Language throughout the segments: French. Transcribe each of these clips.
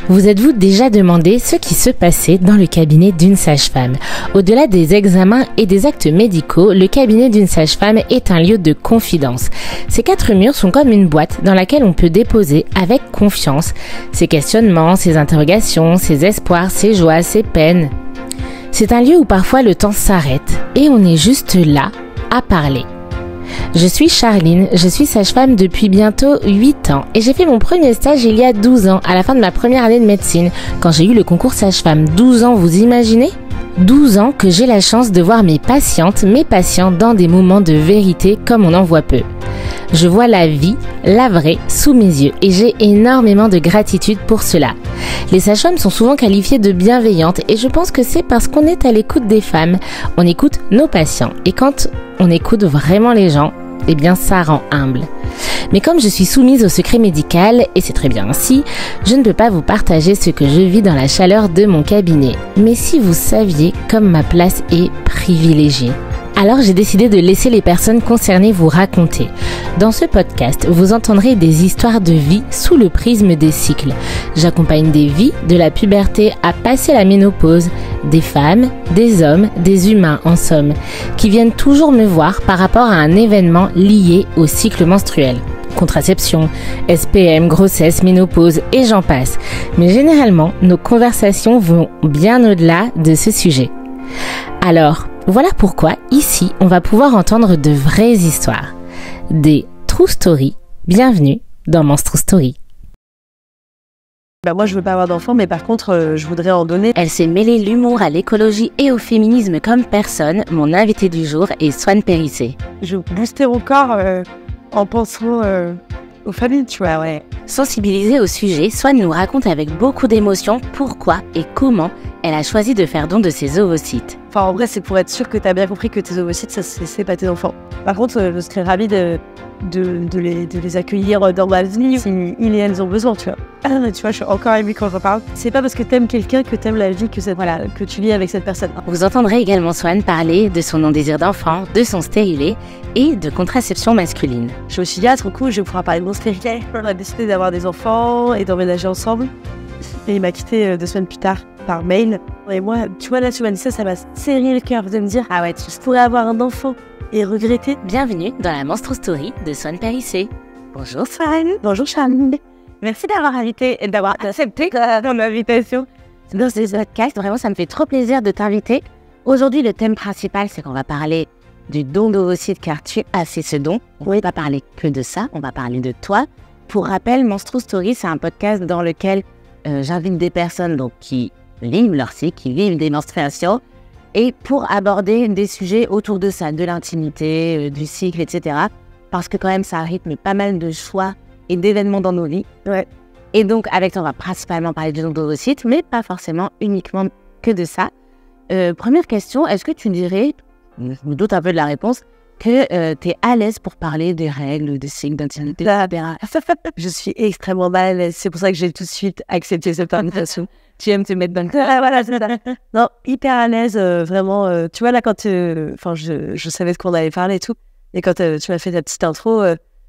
Vous êtes-vous déjà demandé ce qui se passait dans le cabinet d'une sage-femme? Au-delà des examens et des actes médicaux, le cabinet d'une sage-femme est un lieu de confidence. Ces quatre murs sont comme une boîte dans laquelle on peut déposer avec confiance ses questionnements, ses interrogations, ses espoirs, ses joies, ses peines. C'est un lieu où parfois le temps s'arrête et on est juste là à parler. Je suis Charline, je suis sage-femme depuis bientôt 8 ans et j'ai fait mon premier stage il y a 12 ans, à la fin de ma première année de médecine, quand j'ai eu le concours sage-femme. 12 ans, vous imaginez ? 12 ans que j'ai la chance de voir mes patients dans des moments de vérité comme on en voit peu. Je vois la vie, la vraie, sous mes yeux et j'ai énormément de gratitude pour cela. Les sages-femmes sont souvent qualifiées de bienveillantes et je pense que c'est parce qu'on est à l'écoute des femmes, on écoute nos patients et quand on écoute vraiment les gens, eh bien ça rend humble. Mais comme je suis soumise au secret médical, et c'est très bien ainsi, je ne peux pas vous partager ce que je vis dans la chaleur de mon cabinet. Mais si vous saviez comme ma place est privilégiée. Alors j'ai décidé de laisser les personnes concernées vous raconter. Dans ce podcast, vous entendrez des histoires de vie sous le prisme des cycles. J'accompagne des vies, de la puberté à passer la ménopause, des femmes, des hommes, des humains en somme, qui viennent toujours me voir par rapport à un événement lié au cycle menstruel. Contraception, SPM, grossesse, ménopause et j'en passe. Mais généralement, nos conversations vont bien au-delà de ce sujet. Alors, voilà pourquoi, ici, on va pouvoir entendre de vraies histoires. Des true stories. Bienvenue dans Monstro Story. Moi, je veux pas avoir d'enfant, mais par contre, je voudrais en donner. Elle s'est mêlée l'humour à l'écologie et au féminisme comme personne. Mon invitée du jour est Swan Périssé. Je veux booster mon corps en pensant aux familles, tu vois, ouais. Sensibilisée au sujet, Swan nous raconte avec beaucoup d'émotion pourquoi et comment elle a choisi de faire don de ses ovocytes. Enfin, en vrai, c'est pour être sûr que tu as bien compris que tes ovocytes, ça c'est pas tes enfants. Par contre, je serais ravie de les accueillir dans ma vie si ils et elles ont besoin, tu vois. Tu vois, je suis encore émue quand j'en parle. C'est pas parce que t'aimes quelqu'un que t'aimes la vie que tu vis avec cette personne. Vous entendrez également Swan parler de son non-désir d'enfant, de son stérilet et de contraception masculine. Je suis aussi du coup, je vais pouvoir parler de mon stérilet. On a décidé d'avoir des enfants et d'emménager ensemble. Et il m'a quitté 2 semaines plus tard par mail. Et moi, tu vois, là, tu m'as dit ça m'a serré le cœur de me dire « Ah ouais, je pourrais avoir un enfant et regretter. » Bienvenue dans la Monstro Story de Swan Périssé. Bonjour Swan. Bonjour Charline. Merci d'avoir invité et d'avoir accepté mon invitation. Dans ce podcast, vraiment, ça me fait trop plaisir de t'inviter. Aujourd'hui, le thème principal, c'est qu'on va parler du don d'ovocytes car tu as fait ce don. On ne va pas parler que de ça, on va parler de toi. Pour rappel, Monstro Story, c'est un podcast dans lequel j'invite des personnes donc, qui vivent leur cycle, qui vivent des menstruations, et pour aborder des sujets autour de ça, de l'intimité, du cycle, etc. Parce que quand même, ça rythme pas mal de choix et d'événements dans nos vies. Ouais. Et donc, avec toi, on va principalement parler du don d'ovocytes, mais pas forcément uniquement que de ça. Première question, est-ce que tu dirais, je me doute un peu de la réponse, que tu es à l'aise pour parler des règles, des cycles, d'intimité, etc. Je suis extrêmement mal à l'aise. C'est pour ça que j'ai tout de suite accepté cette invitation. Tu aimes te mettre dans le cas. Voilà, c'est ça. Non, hyper à l'aise, vraiment. Tu vois, là, quand je savais de quoi on allait parler et tout. Et quand tu m'as fait ta petite intro,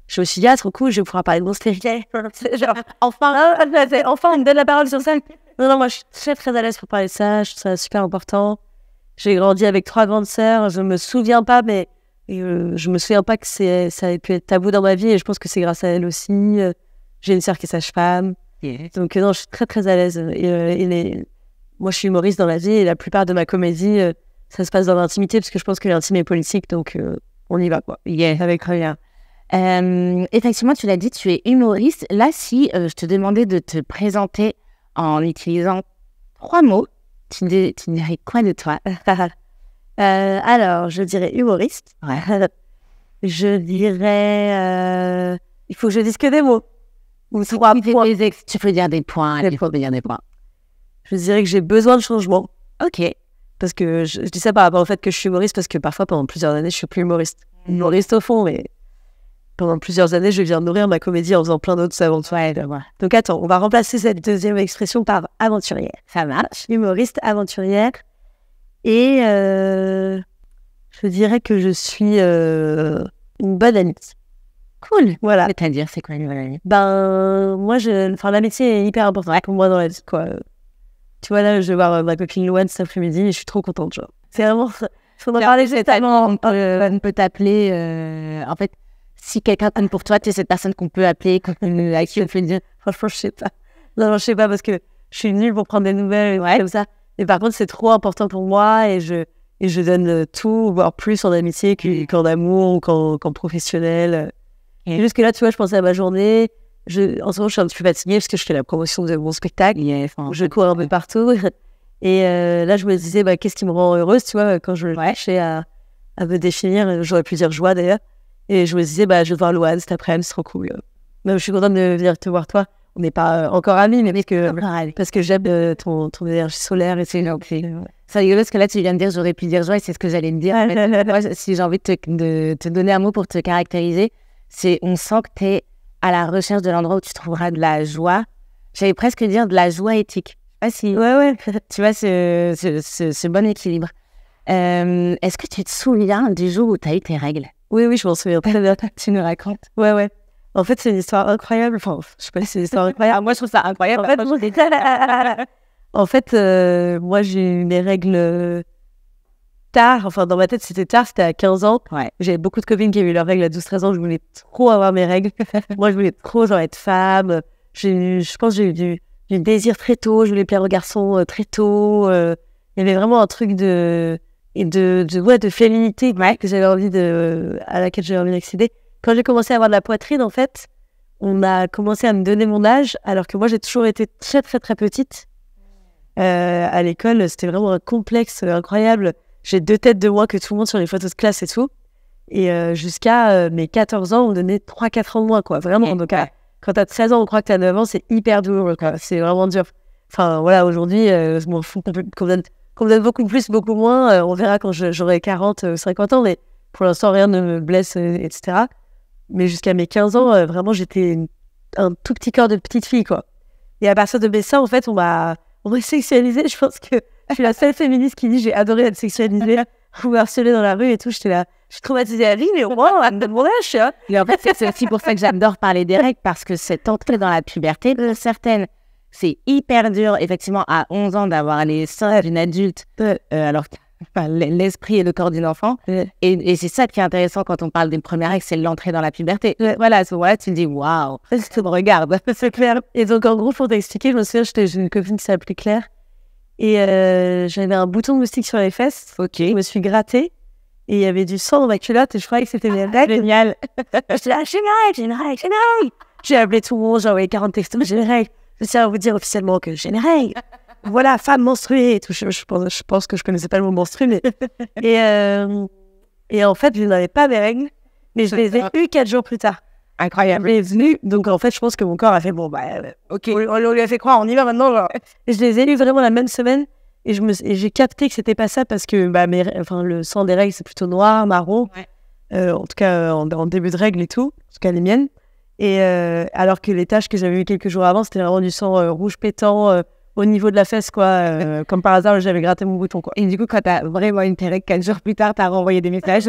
je suis aussi trop cool, je vais pouvoir parler de mon stérilet. Genre, enfin, on me donne la parole sur ça. Non, moi, je suis très, très à l'aise pour parler de ça. Je trouve ça super important. J'ai grandi avec 3 grandes sœurs. Je me souviens pas, mais je me souviens pas que ça ait pu être tabou dans ma vie. Et je pense que c'est grâce à elle aussi. J'ai une sœur qui est sage-femme. Yeah. Donc, non, je suis très, très à l'aise. Moi, je suis humoriste dans la vie et la plupart de ma comédie, ça se passe dans l'intimité parce que je pense que l'intime est politique. Donc, on y va, quoi. Yeah. Avec rien. Effectivement, tu l'as dit, tu es humoriste. Là, si je te demandais de te présenter en utilisant 3 mots, tu dirais quoi de toi? Alors, je dirais humoriste. Ouais. Je dirais... il faut que je dise que des mots. Ou 3 points. Tu peux dire des points. Je dirais que j'ai besoin de changement. Ok. Parce que je dis ça par rapport au fait que je suis humoriste, parce que parfois, pendant plusieurs années, je suis plus humoriste. Humoriste au fond, mais pendant plusieurs années, je viens nourrir ma comédie en faisant plein d'autres aventures. Ouais. Donc attends, on va remplacer cette deuxième expression par aventurière. Ça marche. Humoriste, aventurière. Et je dirais que je suis une bonne amie. Cool. Voilà. C'est-à-dire, c'est quoi une bonne amie? Moi, l'amitié est hyper importante pour moi dans la vie, quoi. Tu vois, là, je vais voir ma copine Louane cet après-midi et je suis trop contente, genre. C'est vraiment... On en parlait, c'est tellement... On peut t'appeler... en fait, si quelqu'un compte pour toi, tu es cette personne qu'on peut appeler, à qui on peut dire... Franchement, je sais pas. Non, je sais pas parce que je suis nulle pour prendre des nouvelles, comme ça. Mais par contre, c'est trop important pour moi et je donne tout, voire plus en amitié qu'en amour ou qu'en professionnel. Et juste que là, tu vois, je pensais à ma journée. En ce moment, je suis un petit peu fatiguée parce que je fais la promotion de mon spectacle. Je cours un peu partout. Et là, je me disais, qu'est-ce qui me rend heureuse, tu vois, quand je cherchais à me définir. J'aurais pu dire joie, d'ailleurs. Et je me disais, je vais voir Louane cet après-midi, c'est trop cool. Je suis contente de venir te voir, toi. On n'est pas encore amis, mais parce que j'aime ton énergie solaire. Et c'est rigolo parce que là, tu viens de dire, j'aurais pu dire joie, et c'est ce que j'allais me dire. En fait, moi, si j'ai envie de te donner un mot pour te caractériser, on sent que tu es à la recherche de l'endroit où tu trouveras de la joie. J'allais presque dire de la joie éthique. Je sais pas si... Ouais. Tu vois, ce bon équilibre. Est-ce que tu te souviens du jour où tu as eu tes règles? Oui, je m'en souviens très bien. Tu nous racontes? Ouais. En fait, c'est une histoire incroyable. Enfin, je sais pas si c'est une histoire incroyable. Moi, je trouve ça incroyable. En fait, moi, j'ai eu mes règles tard. Enfin, dans ma tête, c'était tard. C'était à 15 ans. Ouais. J'avais beaucoup de copines qui avaient eu leurs règles à 12-13 ans. Je voulais trop avoir mes règles. Moi, je voulais trop être femme. Je pense que j'ai eu du désir très tôt. Je voulais plaire aux garçons très tôt. Il y avait vraiment un truc de féminité que j'avais à laquelle j'avais envie d'accéder. Quand j'ai commencé à avoir de la poitrine, en fait, on a commencé à me donner mon âge, alors que moi, j'ai toujours été très, très, très petite. À l'école, c'était vraiment un complexe incroyable. J'ai 2 têtes de moins que tout le monde sur les photos de classe et tout. Et jusqu'à mes 14 ans, on me donnait 3-4 ans de moins, quoi. Vraiment. Donc, quand t'as 13 ans, on croit que t'as 9 ans, c'est hyper dur, quoi. C'est vraiment dur. Enfin, voilà, aujourd'hui, je m'en fous qu'on me donne beaucoup plus, beaucoup moins. On verra quand j'aurai 40 ou 50 ans, mais pour l'instant, rien ne me blesse, etc. Mais jusqu'à mes 15 ans, vraiment, j'étais un tout petit corps de petite fille, quoi. Et à partir de mes seins, en fait, on m'a sexualisée. Je pense que je suis la seule féministe qui dit j'ai adoré être sexualisée, ou harcelée dans la rue et tout. Je suis traumatisée à vie, mais au moins, elle me donne mon âge, tu vois. Et en fait, c'est aussi pour ça que j'adore parler des règles, parce que cette entrée dans la puberté, pour certaines, c'est hyper dur, effectivement, à 11 ans, d'avoir les seins d'une adulte, alors que l'esprit et le corps d'une enfant. Et c'est ça qui est intéressant quand on parle des premières règles, c'est l'entrée dans la puberté. Voilà, à ce moment-là, tu te dis, waouh, tu me regardes. C'est clair. Et donc, en gros, pour t'expliquer, je me souviens, j'ai une copine qui s'appelait Claire. Et j'avais un bouton de moustique sur les fesses. Ok. Je me suis grattée. Et il y avait du sang dans ma culotte. Et je croyais que c'était mes règles. Génial. J'étais là, j'ai une règle. J'ai appelé tout le monde, j'ai envoyé 40 textos, j'ai une règle. Je tiens à vous dire officiellement que j'ai une règle. Voilà, femme menstruée et tout. Je pense que je connaissais pas le mot menstruée, mais... et en fait, je n'avais pas mes règles, mais je les ai eues 4 jours plus tard. Incroyable. Je les ai venues, donc en fait, je pense que mon corps a fait, ok, on lui a fait croire, on y va maintenant. Genre. Et je les ai eues vraiment la même semaine, et j'ai capté que c'était pas ça, parce que le sang des règles, c'est plutôt noir, marron, en tout cas en début de règles et tout, en tout cas les miennes. Et alors que les taches que j'avais eues quelques jours avant, c'était vraiment du sang rouge pétant, au niveau de la fesse, quoi. Comme par hasard, j'avais gratté mon bouton, quoi. Et du coup, quand t'as vraiment une règle 4 jours plus tard, t'as renvoyé des messages.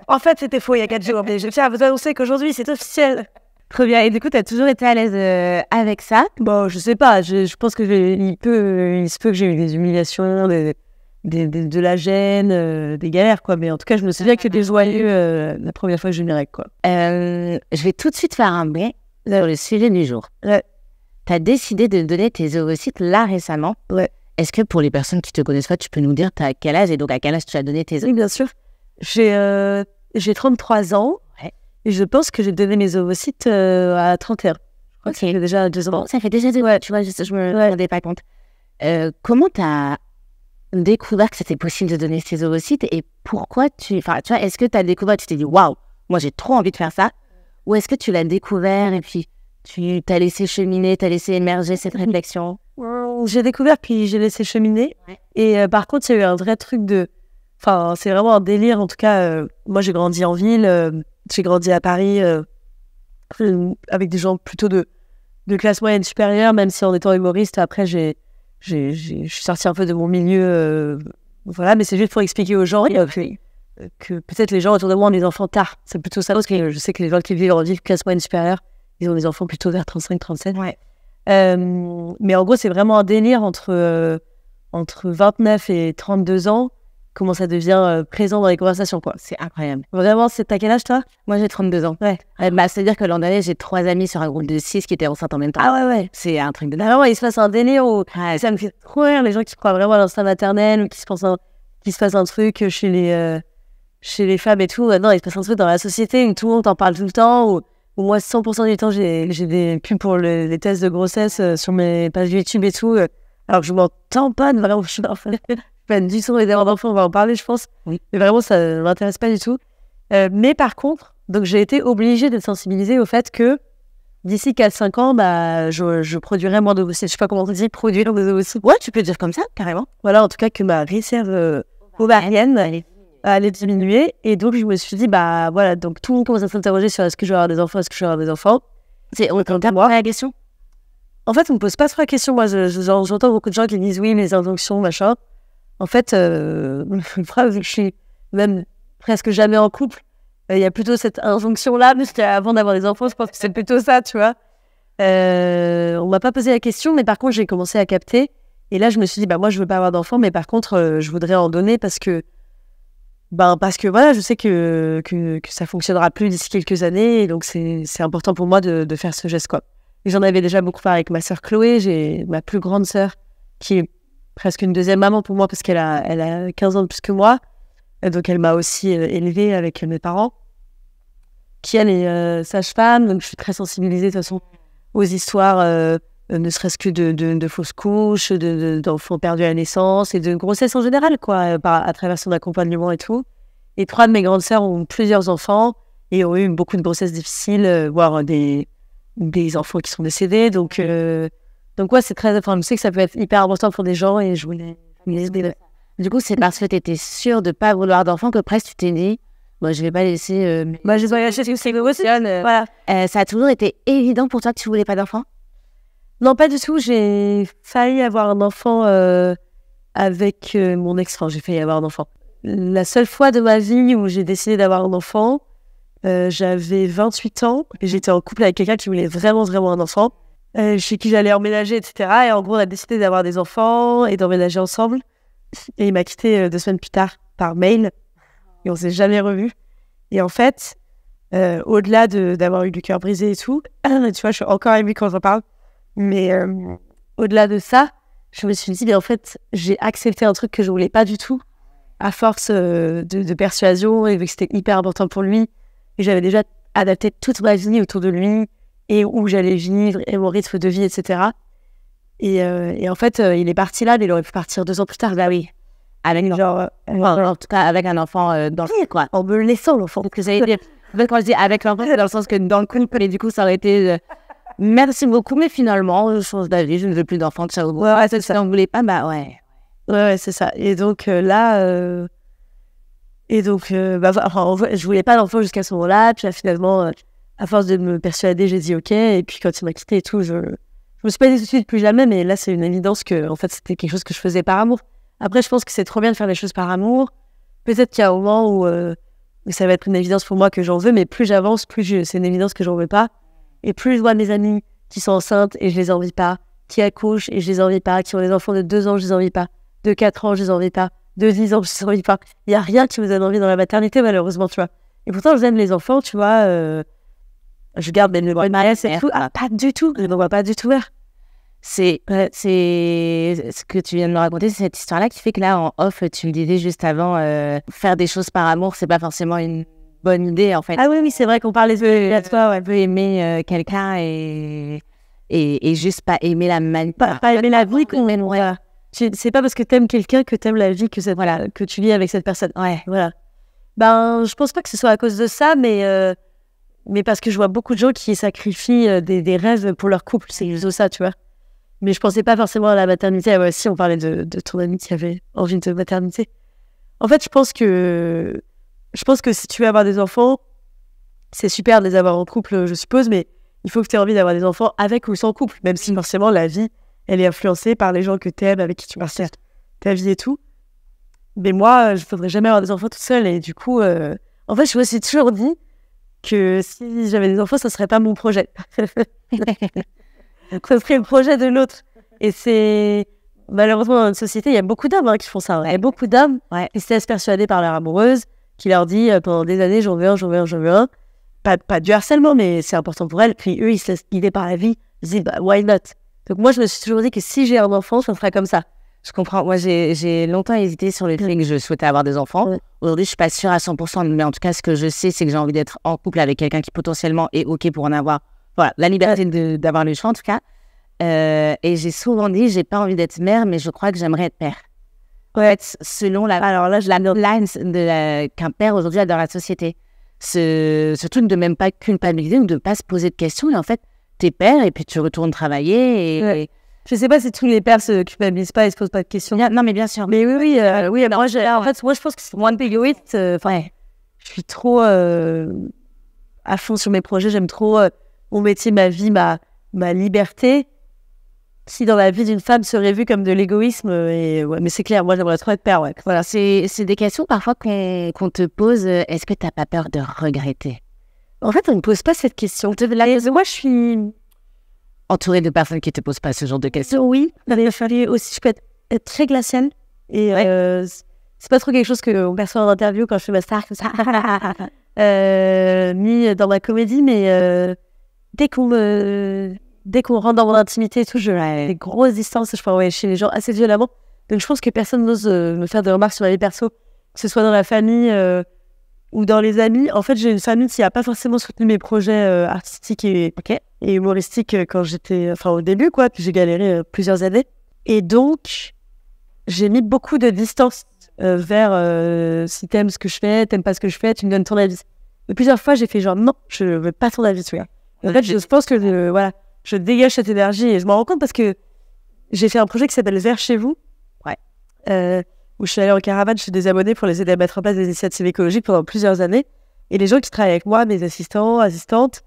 En fait, c'était faux il y a 4 jours. Mais je tiens à vous annoncer qu'aujourd'hui, c'est officiel. Très bien. Et du coup, t'as toujours été à l'aise avec ça? Bon, je sais pas. Je pense que il se peut que j'ai eu des humiliations, de la gêne, des galères, quoi. Mais en tout cas, je me souviens que j'étais joyeux la première fois que j'ai eu mes règles, quoi. Je vais tout de suite faire un break sur le sujet du jour. Tu as décidé de donner tes ovocytes là récemment. Est-ce que pour les personnes qui te connaissent pas, tu peux nous dire t'as quel âge et donc à quel âge tu as donné tes ovocytes? Oui, bien sûr. J'ai 33 ans et je pense que j'ai donné mes ovocytes à 31. Ok. Ça fait déjà 2 ans. Ça fait déjà 2 ans. Tu vois, je me rendais pas compte. Comment tu as découvert que c'était possible de donner tes ovocytes et pourquoi tu vois, est-ce que tu as découvert, tu t'es dit waouh, moi j'ai trop envie de faire ça, ou est-ce que tu l'as découvert et puis tu t'as laissé cheminer, t'as laissé émerger cette réflexion? J'ai découvert puis j'ai laissé cheminer. Et par contre, il y a eu un vrai truc Enfin, c'est vraiment un délire. En tout cas, moi, j'ai grandi en ville. J'ai grandi à Paris avec des gens plutôt de classe moyenne supérieure, même si en étant humoriste, après, je suis sortie un peu de mon milieu. Voilà, mais c'est juste pour expliquer aux gens. que peut-être les gens autour de moi ont des enfants tard. C'est plutôt ça, parce que je sais que les gens qui vivent en ville classe moyenne supérieure, ils ont des enfants plutôt vers 35-37. Ouais. Mais en gros, c'est vraiment un délire entre 29 et 32 ans, comment ça devient présent dans les conversations, quoi. C'est incroyable. Vraiment, t'as quel âge, toi? Moi, j'ai 32 ans. Ouais. C'est-à-dire que l'an dernier, j'ai 3 amis sur un groupe de 6 qui étaient enceintes en même temps. Ah ouais. C'est un truc de dingue. Vraiment, il se passe un délire où ça me fait trop rire, les gens qui croient vraiment à l'instinct maternel ou qu'il se passe un truc chez les femmes et tout. Non, il se passe un truc dans la société où tout le monde en parle tout le temps, où moi, 100% du temps, j'ai des pubs pour les tests de grossesse sur mes pages YouTube et tout, alors que je m'entends pas de vraiment, je suis pas du tout envie d'avoir d'enfants, on va en parler, je pense. Oui. Mais vraiment, ça ne m'intéresse pas du tout. Mais par contre, donc j'ai été obligée d'être sensibilisée au fait que d'ici 4-5 ans, je produirai moins d'ovocytes. Je sais pas comment on dit, produire des ovocytes. Ouais, tu peux dire comme ça, carrément. Voilà, en tout cas, que ma réserve ovarienne allait diminuer. Et donc, je me suis dit, voilà, donc tout le monde commence à s'interroger sur est-ce que je vais avoir des enfants, est-ce que je vais avoir des enfants. On t'a pas la question. En fait, on me pose pas trop la question. Moi, j'entends beaucoup de gens qui disent oui, mes injonctions, machin. En fait, le problème, vu que je suis même presque jamais en couple, il y a plutôt cette injonction-là, parce qu'avant d'avoir des enfants, je pense que c'est plutôt ça, tu vois. On m'a pas posé la question, mais par contre, j'ai commencé à capter. Et là, je me suis dit, moi, je veux pas avoir d'enfants, mais par contre, je voudrais en donner parce que voilà, je sais que ça fonctionnera plus d'ici quelques années. Et donc, c'est important pour moi de faire ce geste, quoi. Et j'en avais déjà beaucoup parlé avec ma sœur Chloé. J'ai ma plus grande sœur qui est presque une deuxième maman pour moi parce qu'elle a 15 ans de plus que moi. Donc, elle m'a aussi élevée avec mes parents, qui elle est sage-femme. Donc, je suis très sensibilisée de toute façon aux histoires, ne serait-ce que de fausses couches, d'enfants perdus à la naissance et de grossesse en général, quoi, à travers son accompagnement et tout. Et 3 de mes grandes sœurs ont plusieurs enfants et ont eu beaucoup de grossesses difficiles, voire des enfants qui sont décédés. Donc ouais, c'est très... Enfin, je sais que ça peut être hyper important pour des gens et je voulais... Du coup, c'est parce que tu étais sûre de ne pas vouloir d'enfant que presque tu t'es dit, je vais pas laisser... je dois y acheter ce que voilà. Ça a toujours été évident pour toi que tu voulais pas d'enfant? Non, pas du tout. J'ai failli avoir un enfant avec mon ex. Enfin, j'ai failli avoir un enfant. La seule fois de ma vie où j'ai décidé d'avoir un enfant, j'avais 28 ans et j'étais en couple avec quelqu'un qui voulait vraiment, vraiment un enfant, chez qui j'allais emménager, etc. Et en gros, on a décidé d'avoir des enfants et d'emménager ensemble. Et il m'a quitté 2 semaines plus tard par mail et on s'est jamais revus. Et en fait, au-delà d'avoir eu le cœur brisé et tout, tu vois, je suis encore émue quand j'en parle. Mais au-delà de ça, je me suis dit, en fait, j'ai accepté un truc que je voulais pas du tout, à force de persuasion, et vu que c'était hyper important pour lui. Et j'avais déjà adapté toute ma vie autour de lui, et où j'allais vivre, et mon rythme de vie, etc. Et en fait, il est parti là, mais il aurait pu partir 2 ans plus tard. Bah oui. Avec en tout cas, avec un enfant dans le couple, quoi. En me laissant l'enfant. Donc, ça veut dire, quand je dis avec l'enfant, c'est dans le sens que dans le couple, et du coup, ça aurait été... Merci beaucoup, mais finalement, je change d'avis, je ne veux plus d'enfants, ciao. Ouais, c'est ça. Si on ne voulait pas, ouais. Ouais, c'est ça. Et donc là, je voulais pas d'enfant jusqu'à ce moment-là. Puis là, finalement, à force de me persuader, j'ai dit OK. Et puis quand il m'a quitté et tout, je me suis pas dit tout de suite plus jamais. Mais là, c'est une évidence que, en fait, c'était quelque chose que je faisais par amour. Après, je pense que c'est trop bien de faire les choses par amour. Peut-être qu'il y a un moment où ça va être une évidence pour moi que j'en veux, mais plus j'avance, c'est une évidence que j'en veux pas. Et plus je vois mes amis qui sont enceintes et je les envie pas, qui accouchent et je les envie pas, qui ont des enfants de 2 ans, je les envie pas, de 4 ans, je les envie pas, de 10 ans, je les envie pas. Il y a rien qui me donne envie dans la maternité, malheureusement, tu vois. Et pourtant, j'aime les enfants, tu vois. Je garde même le mariage et tout. Ah, pas du tout. Je ne vois pas du tout vers. C'est ce que tu viens de me raconter, c'est cette histoire-là qui fait que là, en off, tu me disais juste avant, faire des choses par amour, c'est pas forcément une bonne idée, en fait. Ah oui, c'est vrai qu'on parlait de toi, ouais. On peut aimer quelqu'un et juste pas aimer la manière. Pas aimer la vie qu'on aime, voilà. C'est pas parce que t'aimes quelqu'un que t'aimes la vie que tu vis avec cette personne. Ouais. Voilà. Je pense pas que ce soit à cause de ça, mais parce que je vois beaucoup de gens qui sacrifient des rêves pour leur couple. C'est juste ça, tu vois. Mais je pensais pas forcément à la maternité. Ah ouais, si, on parlait de ton ami qui avait envie de maternité. En fait, je pense que si tu veux avoir des enfants, c'est super de les avoir en couple, je suppose, mais il faut que tu aies envie d'avoir des enfants avec ou sans couple, même si forcément la vie, elle est influencée par les gens que tu aimes, avec qui tu passes ta vie et tout. Mais moi, je ne voudrais jamais avoir des enfants toute seule. Et du coup, en fait, je me suis toujours dit que si j'avais des enfants, ça ne serait pas mon projet. Ça serait le projet de l'autre. Et c'est... Malheureusement, dans notre société, il y a beaucoup d'hommes qui font ça. Il y a beaucoup d'hommes qui se laissent persuader par leur amoureuse, qui leur dit pendant des années, j'en veux un. Pas du harcèlement, mais c'est important pour elles. Puis eux, ils se laissent guider par la vie. Ils se disent, why not? Donc moi, je me suis toujours dit que si j'ai un enfant, ça sera comme ça. Je comprends. Moi, j'ai longtemps hésité sur le fait que je souhaitais avoir des enfants. Aujourd'hui, je suis pas sûre à 100%, mais en tout cas, ce que je sais, c'est que j'ai envie d'être en couple avec quelqu'un qui potentiellement est OK pour en avoir. Voilà, la liberté d'avoir le choix, en tout cas. Et j'ai souvent dit, j'ai pas envie d'être mère, mais je crois que j'aimerais être père. En fait, selon la line qu'un père aujourd'hui a dans la société. Ce truc de même pas culpabiliser ou de pas se poser de questions. Et en fait, t'es père et puis tu retournes travailler et... Je sais pas si tous les pères se culpabilisent pas et se posent pas de questions. Non, mais bien sûr. Mais oui. Moi, je pense que c'est moins égoïste. Je suis trop à fond sur mes projets. J'aime trop mon métier, ma vie, ma liberté. Si dans la vie d'une femme serait vu comme de l'égoïsme, mais c'est clair, moi j'aimerais trop être père. Voilà, c'est des questions parfois qu'on te pose. Est-ce que t'as pas peur de regretter? En fait, on ne me pose pas cette question. Moi, je suis entourée de personnes qui te posent pas ce genre de questions. Oui, il fallait aussi, je peux être très glaciale. Et c'est pas trop quelque chose qu'on perçoit en interview quand je fais ma star comme ça. Ni dans ma comédie, mais dès qu'on rentre dans mon intimité et tout, j'ai des grosses distances, je peux envoyer chez les gens assez violemment. Donc je pense que personne n'ose me faire des remarques sur ma vie perso, que ce soit dans la famille ou dans les amis. En fait, j'ai une famille qui n'a pas forcément soutenu mes projets artistiques et humoristiques quand j'étais... Enfin, au début, quoi. Puis j'ai galéré plusieurs années. Et donc, j'ai mis beaucoup de distance vers si t'aimes ce que je fais, t'aimes pas ce que je fais, tu me donnes ton avis. Et plusieurs fois, j'ai fait genre, non, je veux pas ton avis, tu vois. En fait, je pense que, je dégage cette énergie et je m'en rends compte parce que j'ai fait un projet qui s'appelle Vers chez vous. Où je suis allée en caravane chez des abonnés pour les aider à mettre en place des initiatives écologiques pendant plusieurs années. Et les gens qui travaillent avec moi, mes assistants, assistantes,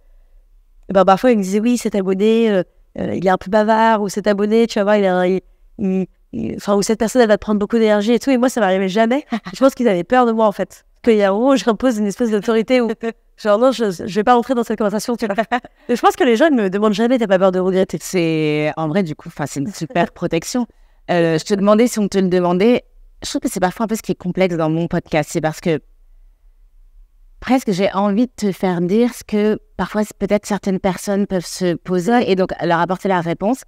parfois ils me disaient oui, cet abonné, il est un peu bavard, ou cet abonné, tu vas voir, ou cette personne, elle va te prendre beaucoup d'énergie et tout. Et moi, ça m'arrivait jamais. Je pense qu'ils avaient peur de moi, en fait. Parce qu'il y a un moment où j'impose une espèce d'autorité où, genre, non, je vais pas rentrer dans cette conversation. Tu vois. Et je pense que les gens ne me demandent jamais, t'as pas peur de regretter. C'est, en vrai, du coup, c'est une super protection. Je te demandais si on te le demandait. Je trouve que c'est parfois un peu ce qui est complexe dans mon podcast. C'est parce que presque j'ai envie de te faire dire ce que parfois peut-être certaines personnes peuvent se poser et donc leur apporter la réponse.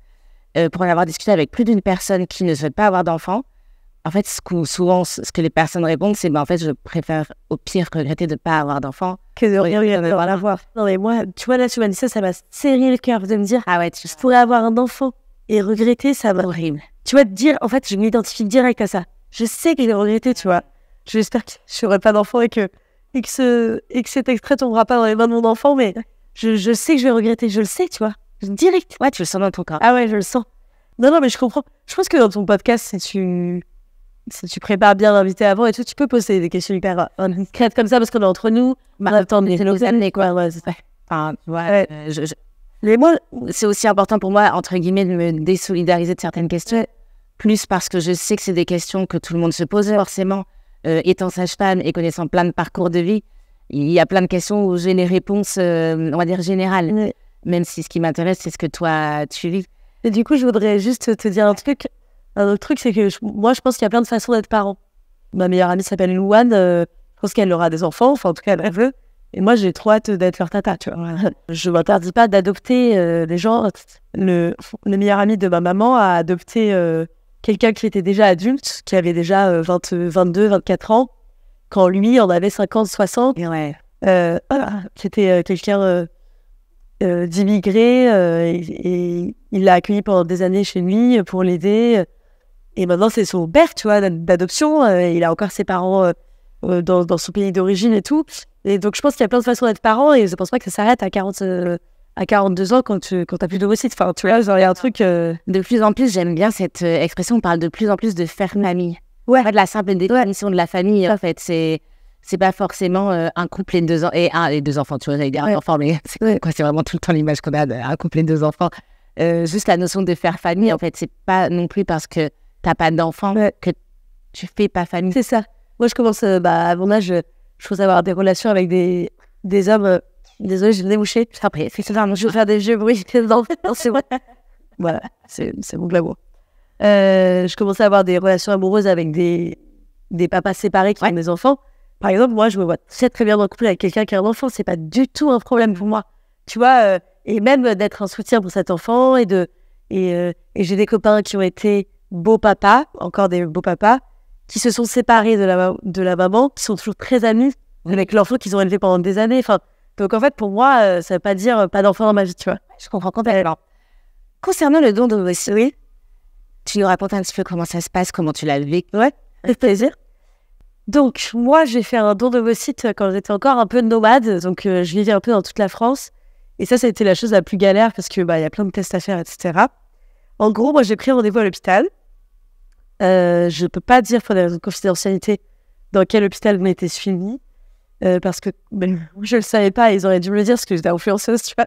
Pour en avoir discuté avec plus d'une personne qui ne souhaite pas avoir d'enfant, en fait, souvent, ce que les personnes répondent, c'est en fait, je préfère au pire regretter de ne pas avoir d'enfant que de rien avoir. Non, mais moi, tu vois, là, tu m'as dit ça m'a serré le cœur de me dire, je pourrais avoir un enfant et regretter, ça m'a horrible. Tu vois, te dire, en fait, je m'identifie direct à ça. Je sais que je vais regretter, tu vois. J'espère que je n'aurai pas d'enfant et que cet extrait tombera pas dans les mains de mon enfant, mais je sais que je vais regretter, je le sais, tu vois. Direct. Ouais, tu le sens dans ton corps. Ah ouais, je le sens. Non, mais je comprends. Je pense que dans ton podcast, si tu prépares bien l'invité avant et tout, tu peux poser des questions hyper indiscrètes comme ça parce qu'on est entre nous. On a le temps de les amener, quoi. Ouais, c'est ça. Enfin, mais moi, c'est aussi important pour moi, entre guillemets, de me désolidariser de certaines questions. Plus parce que je sais que c'est des questions que tout le monde se pose forcément. Étant sage-femme et connaissant plein de parcours de vie, il y a plein de questions où j'ai les réponses, on va dire, générales. Même si ce qui m'intéresse, c'est ce que toi, tu vis. Et du coup, je voudrais juste te dire un truc. Un autre truc, c'est que moi, je pense qu'il y a plein de façons d'être parent. Ma meilleure amie s'appelle Louane. Je pense qu'elle aura des enfants. Enfin, en tout cas, elle veut. Et moi, j'ai trop hâte d'être leur tata, tu vois. Je m'interdis pas d'adopter les gens. Le meilleur ami de ma maman a adopté quelqu'un qui était déjà adulte, qui avait déjà 22, 24 ans, quand lui en avait 50, 60. Qui était quelqu'un... d'immigré et il l'a accueilli pendant des années chez lui pour l'aider et maintenant c'est son père, tu vois, d'adoption. Il a encore ses parents dans son pays d'origine et tout, et donc je pense qu'il y a plein de façons d'être parent et je pense pas que ça s'arrête à 42 ans quand t'as plus d'ovocytes. Enfin, tu vois, genre il y a un truc de plus en plus, j'aime bien cette expression, on parle de plus en plus de faire famille. Pas de la simple définition de la famille, en fait, c'est pas forcément un couple et deux enfants, tu vois, j'allais dire un enfant, mais c'est vraiment tout le temps l'image qu'on a d'un couple et deux enfants. Juste la notion de faire famille, en fait, c'est pas non plus parce que t'as pas d'enfant que tu fais pas famille. C'est ça. Moi, je commence, à mon âge, je commence à avoir des relations avec des hommes. Désolée, j'ai le nez mouché. Après, je vais faire des jeux bruits. Non, c'est vrai. Voilà, c'est mon glamour. Je commençais à avoir des relations amoureuses avec des papas séparés qui ont des enfants. Par exemple, moi, je me vois très bien dans le couple avec quelqu'un qui a un enfant. C'est pas du tout un problème pour moi. Tu vois, et même d'être un soutien pour cet enfant. Et j'ai des copains qui ont été beaux papas, encore des beaux papas, qui se sont séparés de la maman, qui sont toujours très amis avec l'enfant qu'ils ont élevé pendant des années. Enfin, donc en fait, pour moi, ça veut pas dire pas d'enfant dans ma vie, tu vois. Je comprends complètement. Concernant le don d'ovocytes, tu nous racontes un petit peu comment ça se passe, comment tu l'as vécu. Ouais, avec plaisir. Donc, moi, j'ai fait un don d'ovocytes quand j'étais encore un peu nomade. Donc, je vivais un peu dans toute la France. Et ça a été la chose la plus galère parce que, y a plein de tests à faire, etc. En gros, moi, j'ai pris rendez-vous à l'hôpital. Je peux pas dire pour des raisons de confidentialité dans quel hôpital m'a été suivi. Parce que je le savais pas, ils auraient dû me le dire parce que j'étais influenceuse, tu vois.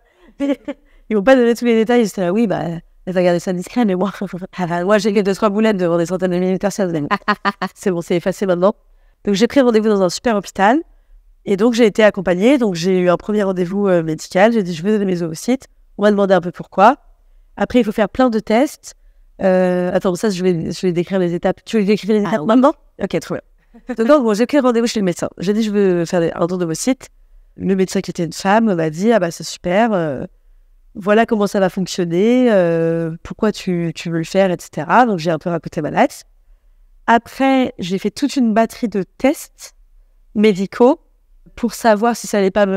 Ils m'ont pas donné tous les détails, ils étaient là, oui, elle va garder ça discret, mais moi, j'ai que 2-3 boulettes devant des centaines de milliers de personnes. C'est bon, c'est effacé maintenant. Donc j'ai pris rendez-vous dans un super hôpital, et donc j'ai été accompagnée, donc j'ai eu un premier rendez-vous médical, j'ai dit je veux donner mes ovocytes, on m'a demandé un peu pourquoi. Après, il faut faire plein de tests. Attends, ça, je vais décrire les étapes. Tu veux décrire les étapes maintenant? Ok, trop bien. Donc, bon, j'ai pris rendez-vous chez le médecin. J'ai dit, je veux faire un don d'ovocytes. Le médecin, qui était une femme, m'a dit, c'est super. Voilà comment ça va fonctionner. Pourquoi tu veux le faire, etc. Donc, j'ai un peu raconté ma life. Après, j'ai fait toute une batterie de tests médicaux pour savoir si ça allait pas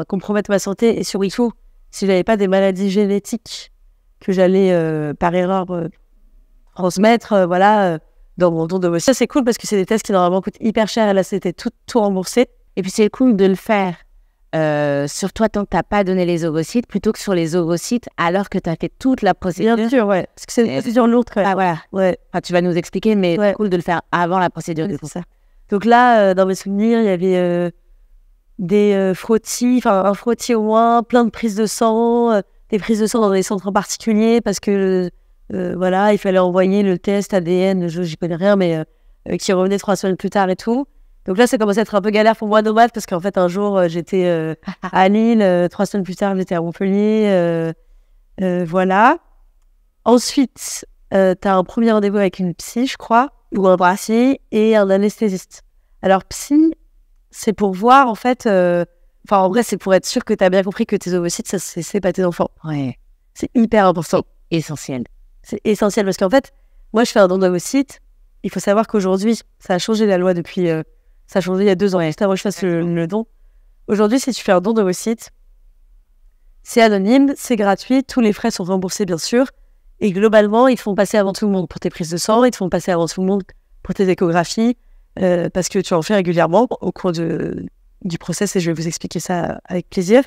compromettre ma santé et surtout si j'avais pas des maladies génétiques que j'allais par erreur transmettre, dans mon don d'ovocytes. Ça, c'est cool parce que c'est des tests qui normalement coûtent hyper cher et là, c'était tout remboursé. Et puis, c'est cool de le faire sur toi tant que tu n'as pas donné les ovocytes plutôt que sur les ovocytes alors que tu as fait toute la procédure. Bien sûr, ouais. Parce que c'est une procédure lourde quand même. Ah, voilà. Ouais. Enfin, tu vas nous expliquer, mais c'est cool de le faire avant la procédure. C'est ça. Donc là, dans mes souvenirs, il y avait des frottis, un frottis au moins, plein de prises de sang, des prises de sang dans des centres en particulier parce que il fallait envoyer le test ADN, j'y connais rien, mais qui revenait 3 semaines plus tard et tout. Donc là, ça commençait à être un peu galère pour moi, nomade, parce qu'en fait, un jour, j'étais à Lille, 3 semaines plus tard, j'étais à Montpellier, voilà. Ensuite, t'as un premier rendez-vous avec une psy, je crois, ou un brassier, et un anesthésiste. Alors, psy, c'est pour voir, en fait... en vrai, c'est pour être sûr que t'as bien compris que tes ovocytes, ça, c'est pas tes enfants. Ouais. C'est hyper important. Essentiel. C'est essentiel, parce qu'en fait, moi, je fais un don d'ovocytes. Il faut savoir qu'aujourd'hui, ça a changé la loi depuis... ça a changé il y a 2 ans, juste avant que je fasse le don. Aujourd'hui, si tu fais un don d'ovocytes, c'est anonyme, c'est gratuit, tous les frais sont remboursés, bien sûr. Et globalement, ils te font passer avant tout le monde pour tes prises de sang, ils te font passer avant tout le monde pour tes échographies, parce que tu en fais régulièrement au cours du process, et je vais vous expliquer ça avec plaisir.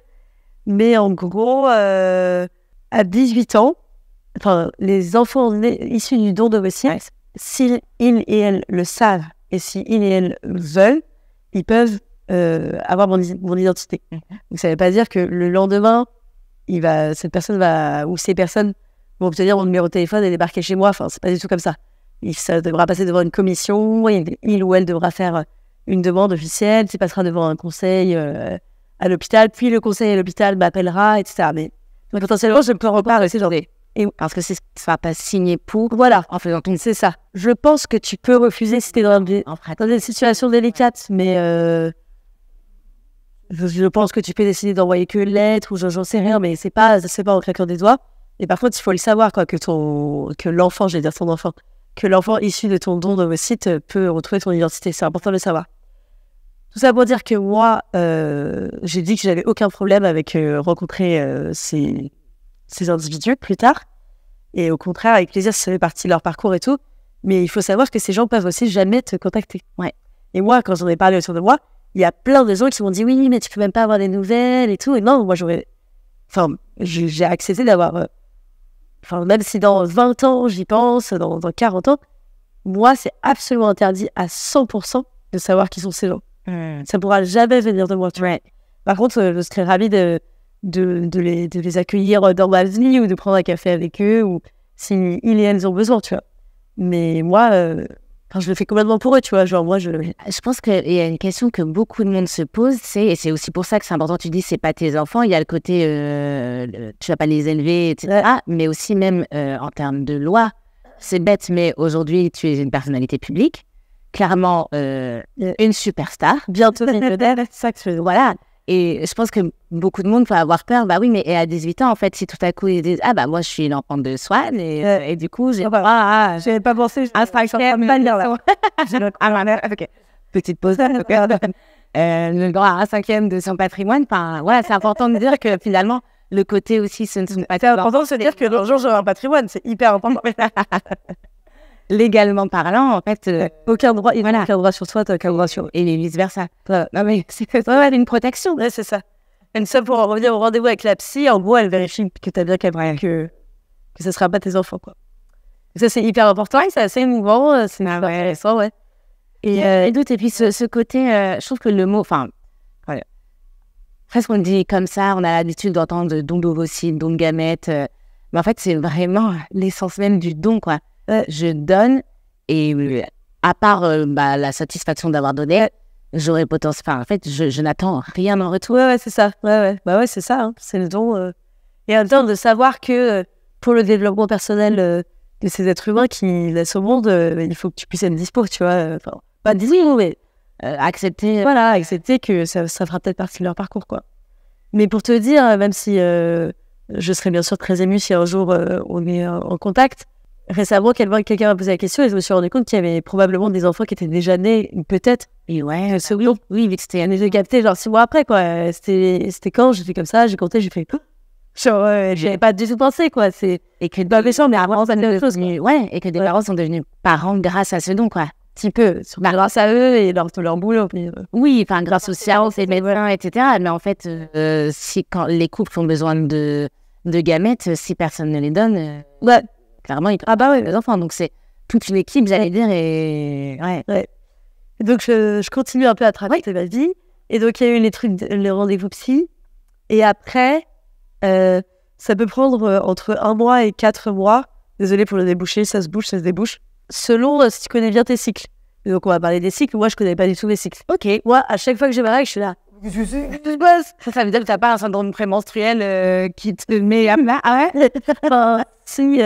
Mais en gros, à 18 ans, les enfants issus du don d'ovocytes, s'ils et elles le savent, et si ils et elles veulent, ils peuvent avoir mon identité. Donc ça ne veut pas dire que le lendemain, ces personnes vont obtenir mon numéro de téléphone et débarquer chez moi. Enfin, c'est pas du tout comme ça. Ça devra passer devant une commission, il ou elle devra faire une demande officielle, ça passera devant un conseil à l'hôpital, puis le conseil à l'hôpital m'appellera, etc. Mais potentiellement, je peux reparler aussi, parce que ça ne sera pas signé pour. Voilà, en faisant ton... C'est ça. Je pense que tu peux refuser si tu es dans des situations délicates, mais je pense que tu peux décider d'envoyer que une lettre ou j'en sais rien, mais c'est pas en claquant des doigts. Et par contre, il faut le savoir, que l'enfant, je vais dire ton enfant, que l'enfant issu de ton don d'ovocytes peut retrouver ton identité. C'est important de le savoir. Tout ça pour dire que moi, j'ai dit que j'avais aucun problème avec rencontrer ces individus plus tard. Et au contraire, avec plaisir, ça fait partie de leur parcours et tout. Mais il faut savoir que ces gens peuvent aussi jamais te contacter. Ouais. Et moi, quand j'en ai parlé autour de moi, il y a plein de gens qui m'ont dit oui, mais tu peux même pas avoir des nouvelles et tout. Et non, moi, j'ai accepté d'avoir... même si dans 20 ans, j'y pense, dans 40 ans, moi, c'est absolument interdit à 100% de savoir qui sont ces gens. Ça pourra jamais venir de moi, tu vois. Par contre, je serais ravie de les accueillir dans ma vie ou de prendre un café avec eux ou si ils et elles ont besoin, tu vois. Mais moi, Enfin, je le fais complètement pour eux, tu vois. Genre, moi, Je pense qu'il y a une question que beaucoup de monde se pose, et c'est aussi pour ça que c'est important, tu dis, c'est pas tes enfants, il y a le côté, tu vas pas les élever, etc. Mais aussi même en termes de loi, c'est bête, mais aujourd'hui, tu es une personnalité publique, clairement une superstar. bientôt, c'est ça que je... Voilà. Et je pense que beaucoup de monde peut avoir peur. Bah oui, mais et à 18 ans, en fait, si tout à coup ils disent ah bah moi je suis l'enfant de Swan et du coup j'ai j'avais pas pensé. un cinquième petite pause. Le droit à un cinquième de son patrimoine. Enfin voilà, c'est important de dire que finalement le côté aussi ce ne sont pas. C'est important de se dire que un jour j'aurai un patrimoine, c'est hyper important. Légalement parlant, en fait, aucun droit, il aucun droit sur toi, t'as aucun droit sur eux. Et vice versa. Non mais c'est une protection. Ouais, c'est ça. Et ça, pour en revenir au rendez-vous avec la psy, en gros, elle vérifie que t'as bien compris que ça sera pas tes enfants, quoi. Et ça, c'est hyper important, et c'est assez émouvant, c'est intéressant, ouais. Et d'autres, et puis ce côté, je trouve que le mot, enfin, voilà. Presque on dit comme ça, on a l'habitude d'entendre don d'ovocytes, don de gamètes, mais en fait, c'est vraiment l'essence même du don, quoi. Je donne, et à part la satisfaction d'avoir donné, j'aurais potentiellement... Enfin, en fait, je n'attends rien en retour. Ouais, c'est ça. Ouais. Bah ouais, c'est ça, hein. C'est le don. Et en même temps, de savoir que pour le développement personnel de ces êtres humains qui laissent au monde, il faut que tu puisses être dispo, tu vois. Enfin, pas dispo, mais accepter... Voilà, accepter que ça fera peut-être partie de leur parcours, quoi. Mais pour te dire, même si je serais bien sûr très émue si un jour on est en contact, récemment, quelqu'un m'a posé la question et je me suis rendu compte qu'il y avait probablement des enfants qui étaient déjà nés, peut-être. Et ouais, oui, vu que c'était année de capter, genre 6 mois après, quoi. C'était quand j'ai fait comme ça, j'ai compté, j'ai fait. Genre, j'avais pas du tout pensé, quoi. Et que pas méchant, mais avant, ça des choses. Ouais, et que des parents sont devenus parents grâce à ce don, quoi. Petit peu. Grâce à eux et leur boulot. Oui, enfin, grâce aux sciences et médecins, etc. Mais en fait, quand les couples ont besoin de gamètes, si personne ne les donne. Ouais. Clairement, les enfants. Donc, c'est toute une équipe, j'allais dire. Et et donc, je continue un peu à traverser ma vie. Et donc, il y a eu les rendez-vous psy. Et après, ça peut prendre entre 1 mois et 4 mois. Désolée pour le débouché, ça se bouge, ça se débouche. Selon si tu connais bien tes cycles. Et donc, on va parler des cycles. Moi, je connais pas du tout mes cycles. Ok. Moi, à chaque fois que j'ai ma règle, je suis là. Qu'est-ce que se passe? Ça veut dire que t'as pas un syndrome prémenstruel qui te met à plat? Ah ouais? Enfin, si,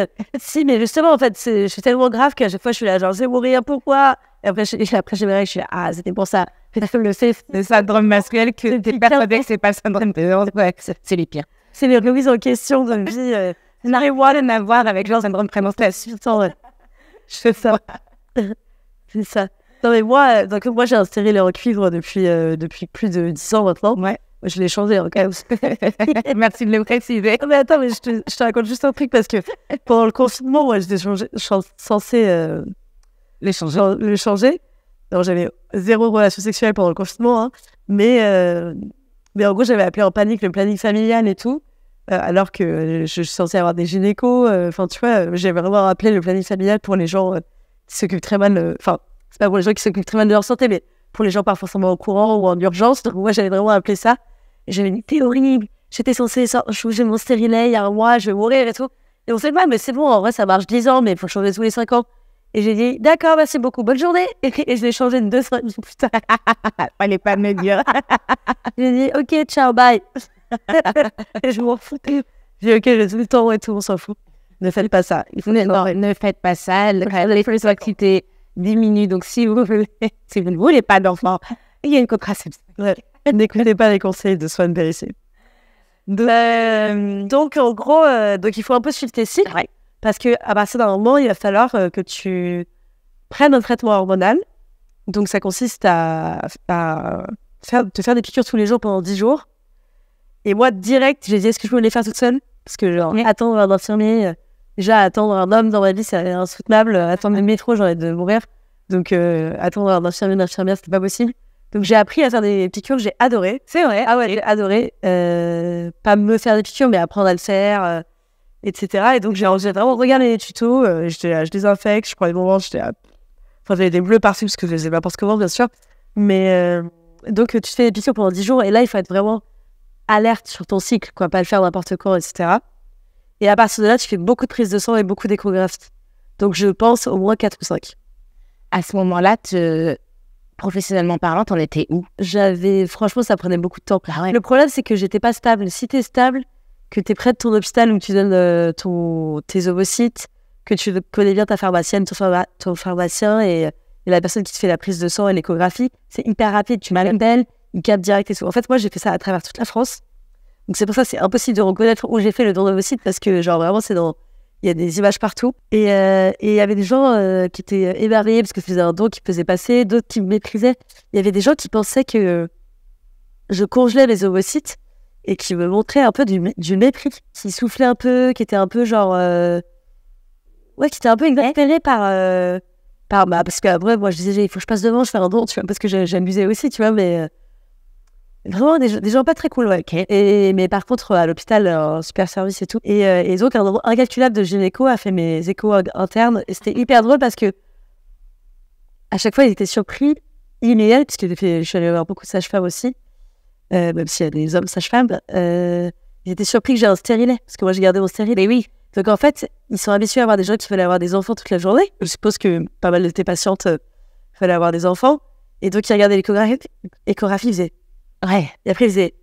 mais justement, en fait, je suis tellement grave qu'à chaque fois, je suis là, genre, je vais mourir, pourquoi? Et après, j'ai mes règles, je suis là, ah, c'était pour ça. Le syndrome menstruel que t'es persuadé que c'est pas le syndrome prémenstruel. Ouais, c'est les pires. C'est les remises en question de la vie. N'arrive-moi de n'avoir avec le syndrome prémenstruel. Je fais ça. C'est ça. Non, mais moi, j'ai un stérilet en cuivre depuis plus de 10 ans maintenant. Ouais. Je l'ai changé en cas. Merci de le préciser. Mais attends, mais je te raconte juste un truc parce que pendant le confinement, moi, j'étais censée le changer. Alors, j'avais 0 relation sexuelle pendant le confinement, hein. Mais en gros, j'avais appelé en panique le planning familial et tout. Alors que je suis censée avoir des gynécos. Enfin, tu vois, j'avais vraiment appelé le planning familial pour les gens qui s'occupent très mal. Enfin, c'est pas pour les gens qui s'occupent très mal de leur santé, mais pour les gens pas forcément au courant ou en urgence. Donc, moi, j'avais vraiment appelé ça. Et j'avais dit, t'es horrible. J'étais censée changer mon stérilet il y a 1 mois, je vais mourir et tout. Et on s'est dit, mais c'est bon, en vrai, ça marche 10 ans, mais il faut changer tous les 5 ans. Et j'ai dit, d'accord, merci beaucoup, bonne journée. Et je l'ai changé de 2 semaines. Putain, fallait pas me dire. J'ai dit, ok, ciao, bye. Et je m'en foutais. J'ai dit, ok, j'ai tout le temps et tout, on s'en fout. Ne faites pas ça. Ne faites pas ça. Les fertilités diminuent. Donc, si vous ne voulez pas d'enfant, il y a une contraception. Ouais. N'écoutez pas les conseils de Swan Périssé. Donc, en gros, il faut un peu suivre tes cycles. Ouais. Parce qu'à partir d'un moment, il va falloir que tu prennes un traitement hormonal. Donc, ça consiste à te faire des piqûres tous les jours pendant 10 jours. Et moi, direct, j'ai dit, est-ce que je peux les faire toute seule? Parce que, attendre un infirmier, déjà, attendre un homme dans ma vie, c'est insoutenable. Attendre le métro, j'ai envie de mourir. Donc, attendre un infirmier, une infirmière, c'était pas possible. Donc, j'ai appris à faire des piqûres, j'ai adoré. C'est vrai. Ah ouais, j'ai adoré. Pas me faire des piqûres, mais apprendre à le faire, etc. Et donc, j'ai vraiment regardé les tutos. Je désinfecte, je prends des moments, j'avais des bleus partout, parce que je les ai n'importe comment, bien sûr. Mais, donc, tu fais des piqûres pendant 10 jours, et là, il faut être vraiment alerte sur ton cycle, quoi, pas le faire n'importe quand, etc. Et à partir de là, tu fais beaucoup de prises de sang et beaucoup d'échographies. Donc, je pense au moins 4 ou 5. à ce moment-là, professionnellement parlant, t'en étais où? Franchement, ça prenait beaucoup de temps. Ah ouais. Le problème, c'est que j'étais pas stable. Si t'es stable, que t'es près de ton hôpital où tu donnes tes ovocytes, que tu connais bien ta pharmacienne, ton pharmacien et la personne qui te fait la prise de sang et l'échographie, c'est hyper rapide. Tu m'appelles, il capte direct et tout. En fait, moi, j'ai fait ça à travers toute la France. Donc, c'est pour ça que c'est impossible de reconnaître où j'ai fait le don d'ovocytes parce que, genre, vraiment, il y a des images partout. Et il y avait des gens qui étaient émerveillés parce que c'était un don qui faisait passer, d'autres qui me méprisaient. Il y avait des gens qui pensaient que je congelais mes ovocytes et qui me montraient un peu du mépris, qui soufflaient un peu, qui étaient un peu genre... qui étaient un peu exaspérés parce qu'après, moi, je disais, il faut que je passe devant, je fais un don, tu vois, parce que j'amusais aussi, tu vois, mais... Vraiment des gens pas très cool, ouais. Okay. Mais par contre, à l'hôpital, un super service et tout. Et donc, un nombre incalculable de gynéco a fait mes échos internes. Et c'était hyper drôle parce que à chaque fois, ils étaient surpris, il et elle, puisque je suis allée voir beaucoup de sages-femmes aussi, même s'il y a des hommes sages-femmes, ils étaient surpris que j'ai un stérilet, parce que moi, j'ai gardé mon stérilet. Et oui. Donc, en fait, ils sont habitués à avoir des gens qui veulent avoir des enfants toute la journée. Je suppose que pas mal de tes patientes veulent avoir des enfants. Et donc, ils regardaient l'échographie, ils faisaient ouais. Et après, il faisait,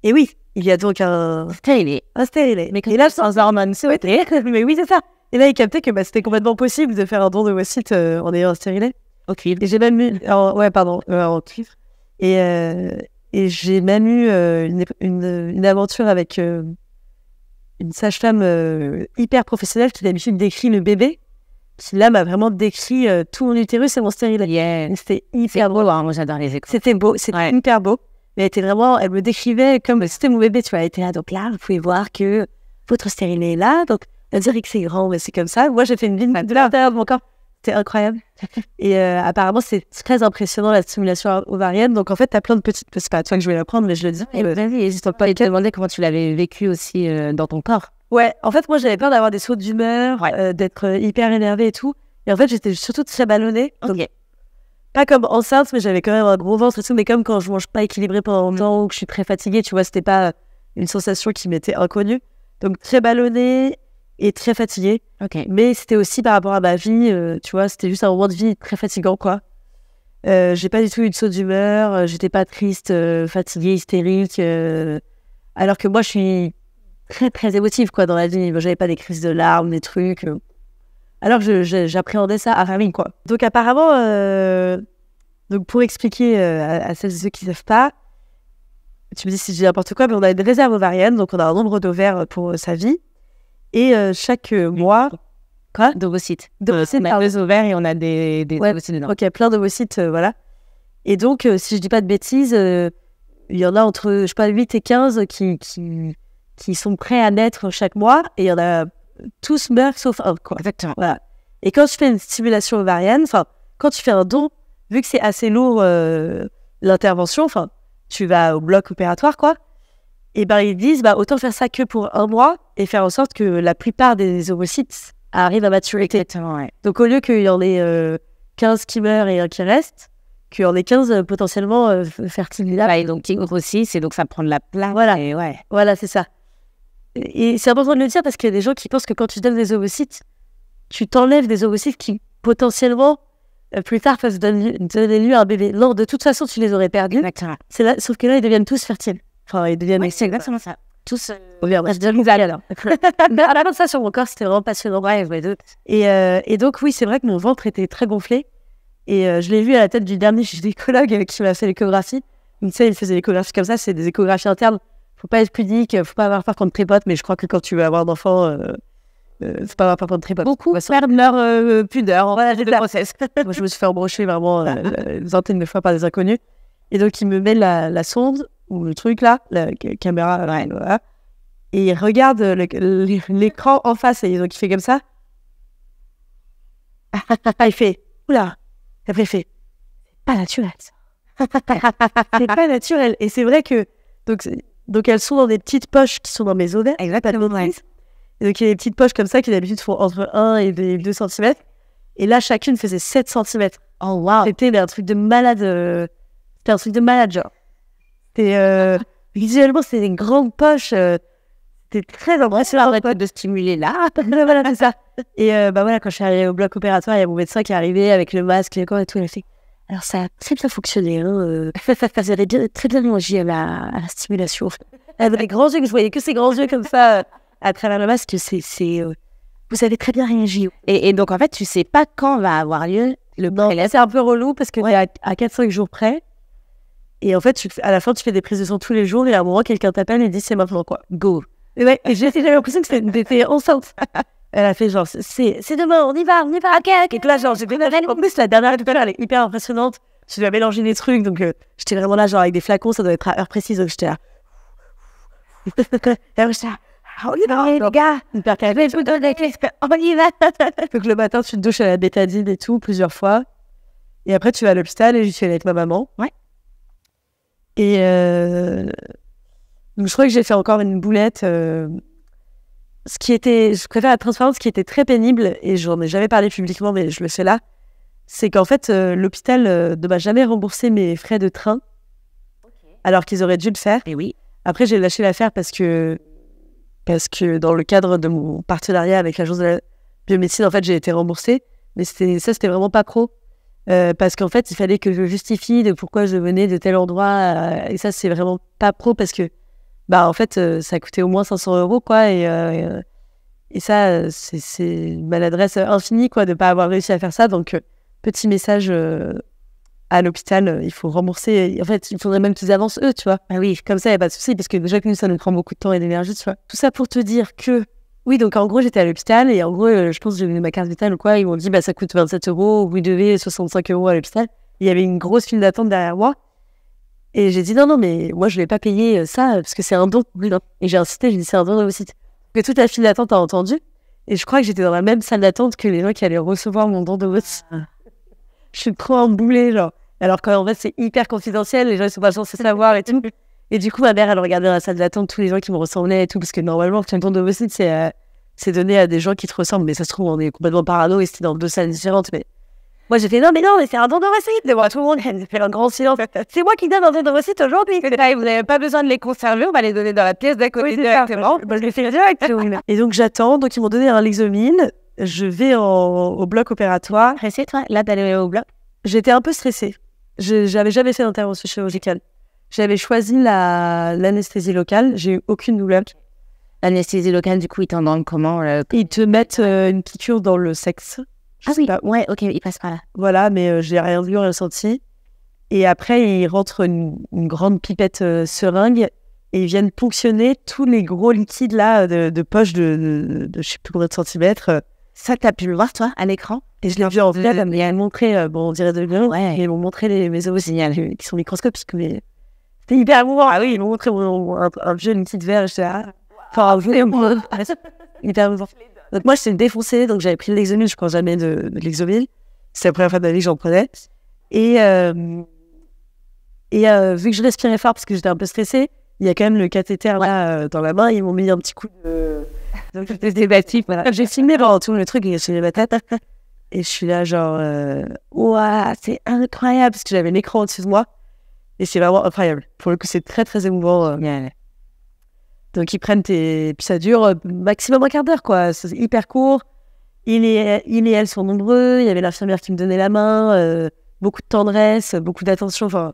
et oui, il y a donc un stérilet. Et là, sans hormones, mais oui, c'est ça. Et là, il captait que c'était complètement possible de faire un don d'ovocytes en ayant un stérilet. Ok. Et j'ai même eu, en cuivre. Et j'ai même eu une aventure avec une sage-femme hyper professionnelle qui d'habitude décrit le bébé, qui là m'a vraiment décrit tout mon utérus et mon stérilet. Yeah. C'était hyper beau. Hein, moi, j'adore les échos. C'était beau, c'était hyper beau. Mais elle me décrivait comme c'était mon bébé, tu vois. Elle était là, donc là, vous pouvez voir que votre stérilet est là, donc on dirait que c'est grand, mais c'est comme ça. Moi, j'ai fait une vidéo de l'intérieur de mon corps. C'était incroyable. Et apparemment, c'est très impressionnant la stimulation ovarienne. Donc en fait, t'as plein de petites... C'est pas à toi que je vais l'apprendre, mais je le dis. Vas-y, n'hésite pas à te demander comment tu l'avais vécu aussi dans ton corps. Ouais, en fait, moi, j'avais peur d'avoir des sauts d'humeur, d'être hyper énervée et tout. Et en fait, j'étais surtout très ballonnée. Donc, pas comme enceinte, mais j'avais quand même un gros ventre et tout, mais comme quand je mange pas équilibré pendant longtemps ou que je suis très fatiguée, tu vois, c'était pas une sensation qui m'était inconnue. Donc très ballonnée et très fatiguée. Okay. Mais c'était aussi par rapport à ma vie, tu vois, c'était juste un moment de vie très fatigant, quoi. J'ai pas du tout eu de saut d'humeur, j'étais pas triste, fatiguée, hystérique. Alors que moi, je suis très, très émotive, quoi, dans la vie. J'avais pas des crises de larmes, des trucs... Alors que j'appréhendais ça à famille, quoi. Donc apparemment, donc pour expliquer à celles et ceux qui ne savent pas, tu me dis si je dis n'importe quoi, mais on a une réserve ovarienne, donc on a un nombre d'ovaires pour sa vie. Et chaque mois... Quoi? D'ovocytes. On a des ovaires et on a des ovocytes dedans. Ok, plein d'ovocytes, voilà. Et donc, si je dis pas de bêtises, il y en a entre, je sais pas, 8 et 15 qui sont prêts à naître chaque mois. Et il y en a... tous meurent sauf un, quoi. Exactement. Voilà. Et quand tu fais une stimulation ovarienne, enfin, quand tu fais un don, vu que c'est assez lourd l'intervention, enfin, tu vas au bloc opératoire, quoi. Et ben ils disent, autant faire ça que pour un mois et faire en sorte que la plupart des ovocytes arrivent à maturité. Exactement, ouais. Donc au lieu qu'il y en ait 15 qui meurent et un qui reste, qu'il y en ait 15 potentiellement fertiles là. Et donc qui grossissent et donc ça prend de la place. Voilà. Et ouais. Voilà, c'est ça. Et c'est important de le dire parce qu'il y a des gens qui pensent que quand tu donnes des ovocytes, tu t'enlèves des ovocytes qui potentiellement plus tard peuvent donner lieu à un bébé. Non, de toute façon, tu les aurais perdus. Exactement. C'est là, sauf que là, ils deviennent tous fertiles. Enfin, ils deviennent. Oui, c'est exactement ça. Tous. Je donne les alors. Mais à la fin de ça, sur mon corps, c'était vraiment passionnant. Ouais. Et donc, oui, c'est vrai que mon ventre était très gonflé. Et je l'ai vu à la tête du dernier gynécologue qui m'a fait l'échographie. Tu sais, il faisait l'échographie comme ça, c'est des échographies internes. Faut pas être pudique, faut pas avoir peur qu'on te trépote, mais je crois que quand tu veux avoir d'enfants, faut pas avoir peur qu'on te trépote. Beaucoup perdent leur pudeur. Voilà, j'ai de process. Moi, je me suis fait embrocher vraiment une vingtaine de fois par des inconnus. Et donc, il me met la sonde, ou le truc là, la caméra, voilà, et il regarde l'écran en face, et donc il fait comme ça. Il fait, oula. Et après, il fait, c'est pas naturel, ça. C'est pas naturel. Et c'est vrai que, donc elles sont dans des petites poches qui sont dans mes ovaires. Exactement. Et donc il y a des petites poches comme ça qui d'habitude font entre 1 et 2 cm. Et là, chacune faisait 7 cm. Oh wow. C'était un truc de malade. C'était un truc de malade, genre. Visuellement, c'était des grandes poches. C'était très impressionnant de stimuler là. Voilà, c'est ça. Et bah voilà, quand je suis arrivée au bloc opératoire, il y a mon médecin qui est arrivé avec le masque, le corps et tout. Il a fait alors ça a très bien fonctionné. Vous avez très bien réagi à la stimulation. Avec les grands yeux, que je voyais que ces grands yeux comme ça à travers le masque. Vous avez très bien réagi. Et donc, en fait, tu sais pas quand va avoir lieu le prélèvement. C'est un peu relou parce que t'es à 4-5 jours près. Et en fait, à la fin, tu fais des prises de sang tous les jours. Et à un moment, quelqu'un t'appelle et dit c'est maintenant quoi. Go. Et ouais, et j'avais l'impression que c'était enceinte. Elle a fait genre, c'est demain, on y va. Ok. Et là, genre, j'ai fait en plus, la dernière étoile, elle est hyper impressionnante. Je dois mélanger des trucs, donc j'étais vraiment là, genre, avec des flacons, ça doit être à heure précise, donc j'étais là. Et après, j'étais là, on y va, les gars. Hyper calme. On y va. Donc le matin, tu te douches à la bétadine et tout, plusieurs fois. Et après, tu vas à l'hôpital et j'y suis allée avec ma maman. Ouais. Et donc, je crois que j'ai fait encore une boulette. Je préfère la transparence, ce qui était très pénible, et j'en ai jamais parlé publiquement, mais je le fais là, c'est qu'en fait, l'hôpital ne m'a jamais remboursé mes frais de train, alors qu'ils auraient dû le faire. Et oui. Après, j'ai lâché l'affaire parce que dans le cadre de mon partenariat avec l'agence de la biomédecine, en fait, j'ai été remboursée, mais c'était vraiment pas pro. Parce qu'en fait, il fallait que je justifie de pourquoi je venais de tel endroit, et ça, c'est vraiment pas pro parce que en fait, ça coûtait au moins 500 €, quoi, et ça, c'est une maladresse infinie, quoi, de pas avoir réussi à faire ça. Donc, petit message à l'hôpital, il faut rembourser. En fait, il faudrait même qu'ils avancent eux, tu vois. Ah oui. Comme ça, il n'y a pas de souci, parce que déjà que nous, ça nous prend beaucoup de temps et d'énergie, tu vois. Tout ça pour te dire que, oui, donc en gros, j'étais à l'hôpital, et en gros, je pense que j'ai donné ma carte vitale ou quoi, ils m'ont dit, ça coûte 27 €, vous devez 65 € à l'hôpital. Il y avait une grosse file d'attente derrière moi. Et j'ai dit non, mais moi je vais pas payer ça parce que c'est un don. Et j'ai insisté, j'ai dit c'est un don d'ovocytes. Que toute la file d'attente a entendu. Et je crois que j'étais dans la même salle d'attente que les gens qui allaient recevoir mon don d'ovocytes. Je suis trop emboulée, genre. Alors qu'en vrai, c'est hyper confidentiel, les gens ils sont pas censés savoir et tout. Et du coup, ma mère, elle regardait dans la salle d'attente tous les gens qui me ressemblaient et tout, parce que normalement, un don d'ovocytes, c'est donné à des gens qui te ressemblent. Mais ça se trouve, on est complètement parano et c'était dans 2 salles différentes. Mais moi, j'ai fait non, mais c'est un don d'ovocytes. Devant tout le monde, elle fait un grand silence. C'est moi qui donne un don d'ovocytes aujourd'hui. Vous n'avez pas besoin de les conserver, on va les donner dans la pièce d'à côté directement. Je les fais direct. Et donc, j'attends. Donc, ils m'ont donné un Lexomil. Je vais au bloc opératoire. Stressée, toi? Là, t'allais au bloc? J'étais un peu stressée. J'avais jamais fait d'intervention chirurgicale. J'avais choisi l'anesthésie locale. J'ai eu aucune douleur. L'anesthésie locale, du coup, ils t'en donnent comment Ils te mettent une piqûre dans le sexe. Ah oui, ouais, ok, il passe par là. Voilà, mais j'ai rien vu, rien senti. Et après, ils rentrent une grande pipette seringue et ils viennent ponctionner tous les gros liquides là de poche de je sais plus combien de centimètres. Ça, t'as pu le voir, toi, à l'écran? Et je l'ai vu en vrai, ils m'ont montré, on dirait de bien, ouais. Et ils m'ont montré mes ovocytes qui sont microscopiques, mais c'était hyper émouvant. Ah oui, ils m'ont montré un vieux liquide vert, j'étais là. Enfin, hyper émouvant. Donc moi, j'étais défoncée, donc j'avais pris le Lexomil, je prends jamais de Lexomil. C'est la première fois de ma vie que j'en prenais. Et vu que je respirais fort parce que j'étais un peu stressée, il y a quand même le cathéter là dans la main, ils m'ont mis un petit coup de... Donc j'étais débattue, voilà. J'ai filmé pendant tout le truc et j'ai ma tête. Et je suis là genre, ouah, c'est incroyable, parce que j'avais l'écran au-dessus de moi. Et c'est vraiment incroyable. Pour le coup, c'est très très émouvant. Donc ils prennent puis ça dure maximum un quart d'heure, quoi. C'est hyper court. Il et elle sont nombreux. Il y avait l'infirmière qui me donnait la main. Beaucoup de tendresse, beaucoup d'attention. Enfin,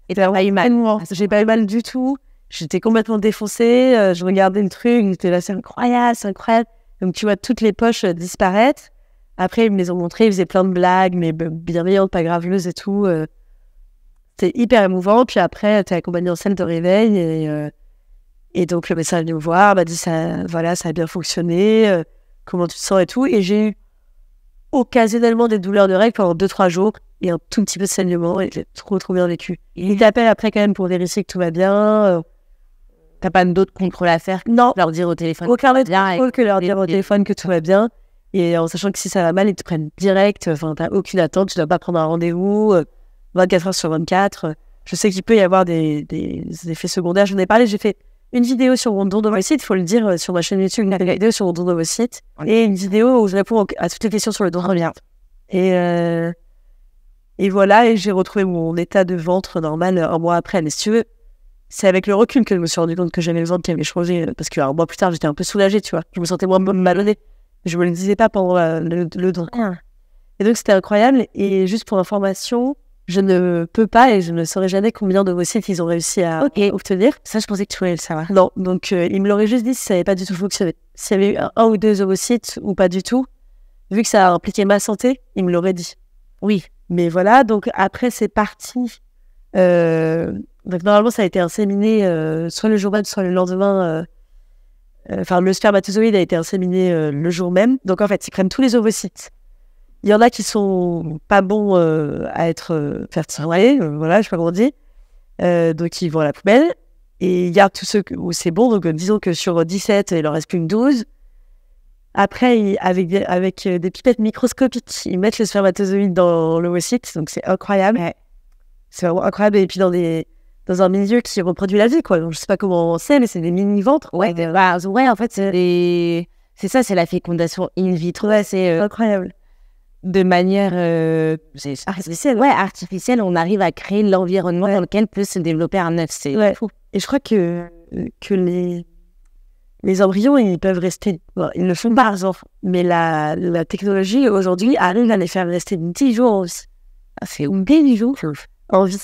et t'as pas eu mal? J'ai pas eu mal du tout. J'étais complètement défoncée. Je regardais le truc. J'étais là, c'est incroyable, c'est incroyable. Donc tu vois toutes les poches disparaître. Après, ils me les ont montrées. Ils faisaient plein de blagues, mais bienveillantes, pas graveleuses et tout. C'était hyper émouvant. Puis après, t'es accompagné en salle de réveil et donc, le médecin est venu me voir, m'a dit ça, voilà, ça a bien fonctionné, comment tu te sens et tout. Et j'ai eu occasionnellement des douleurs de règles pendant 2-3 jours et un tout petit peu de saignement et j'ai trop bien vécu. Ils t'appellent après quand même pour vérifier que tout va bien. T'as pas d'autres contrôles à faire? Non. Leur dire au téléphone? Aucun autre contrôle que leur dire au téléphone que tout va bien. Et en sachant que si ça va mal, ils te prennent direct. Enfin, t'as aucune attente, tu dois pas prendre un rendez-vous 24 heures sur 24. Je sais qu'il peut y avoir des effets secondaires. J'en ai parlé, j'ai fait une vidéo sur mon don d'ovocytes, il faut le dire, sur ma chaîne YouTube, une vidéo sur mon don d'ovocytes, et une vidéo où je réponds à toutes les questions sur le don d'ovocytes. Et voilà, et j'ai retrouvé mon état de ventre normal un mois après. Mais si tu veux, c'est avec le recul que je me suis rendu compte que j'avais le ventre qui avait changé, parce qu'un mois plus tard, j'étais un peu soulagée, tu vois. Je me sentais moins malhonnée. Je me le disais pas pendant le don. Et donc, c'était incroyable. Et juste pour information, je ne peux pas et je ne saurais jamais combien d'ovocytes ils ont réussi à obtenir. Ça, je pensais que tu voulais le savoir. Non, donc il me l'aurait juste dit si ça n'avait pas du tout fonctionné. S'il y avait eu un ou deux ovocytes ou pas du tout, vu que ça a impliqué ma santé, il me l'aurait dit. Oui. Mais voilà, donc après, c'est parti. Donc normalement, ça a été inséminé soit le jour même, soit le lendemain. Enfin, le spermatozoïde a été inséminé le jour même. Donc en fait, ils prennent tous les ovocytes. Il y en a qui sont pas bons à être fertilisés, voilà, je sais pas comment on dit. Donc ils vont à la poubelle. Et il y a tous ceux où c'est bon. Donc disons que sur 17, il en reste plus que 12. Après, avec des pipettes microscopiques, ils mettent le spermatozoïde dans l'ovocyte. Donc c'est incroyable. Ouais. C'est vraiment incroyable. Et puis dans un milieu qui reproduit la vie, quoi. Donc, je sais pas comment on sait, mais c'est des mini-ventres. Ouais, en fait, c'est ça, c'est la fécondation in vitro. Ouais, c'est incroyable. De manière artificielle. Ouais, artificielle, on arrive à créer l'environnement dans lequel peut se développer un œuf. C'est fou. Et je crois que les embryons, ils peuvent rester... Bon, ils le font pas, genre. Mais la technologie, aujourd'hui, arrive à les faire rester 10 jours aussi. Ah, c'est 10 jours en vie.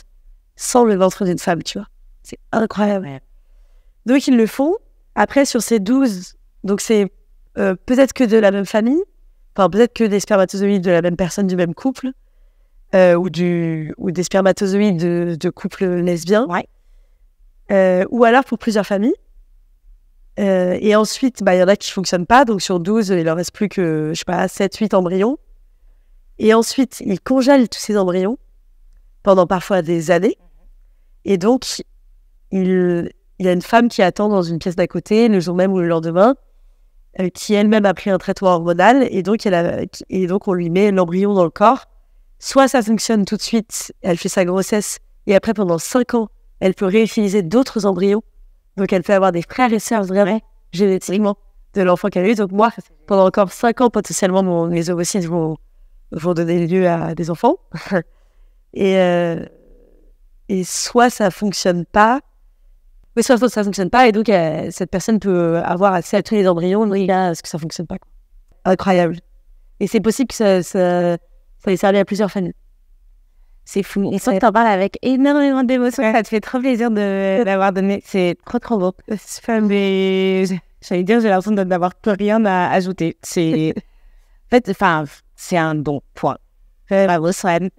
Sans le ventre d'une femme, tu vois. C'est incroyable. Ouais. Donc, ils le font. Après, sur ces 12, donc c'est peut-être que de la même famille, enfin, peut-être que des spermatozoïdes de la même personne, du même couple, ou des spermatozoïdes de couples lesbiens. Ouais. Ou alors pour plusieurs familles. Et ensuite, il y en a qui ne fonctionnent pas. Donc, sur 12, il en reste plus que, je sais pas, 7, 8 embryons. Et ensuite, ils congèlent tous ces embryons pendant parfois des années. Et donc, il y a une femme qui attend dans une pièce d'à côté, le jour même ou le lendemain, qui elle-même a pris un traitement hormonal, et donc on lui met l'embryon dans le corps. Soit ça fonctionne tout de suite, elle fait sa grossesse, et après, pendant 5 ans, elle peut réutiliser d'autres embryons. Donc, elle peut avoir des frères et sœurs vraiment, génétiquement, de l'enfant qu'elle a eu. Donc, moi, pendant encore 5 ans, potentiellement, mes ovocytes vont donner lieu à des enfants. Et soit ça fonctionne pas, mais soit ça fonctionne pas, et donc cette personne peut avoir accès à tous les embryons, mais parce que ça fonctionne pas, quoi. Incroyable. Et c'est possible que ça ait servi à plusieurs familles. C'est fou. Et ça, tu en parles avec énormément d'émotions. Ça te fait trop plaisir d'avoir donné. C'est trop beau. J'allais dire, j'ai l'impression d'avoir plus rien à ajouter. C'est c'est un don. Point. Bravo, Swan.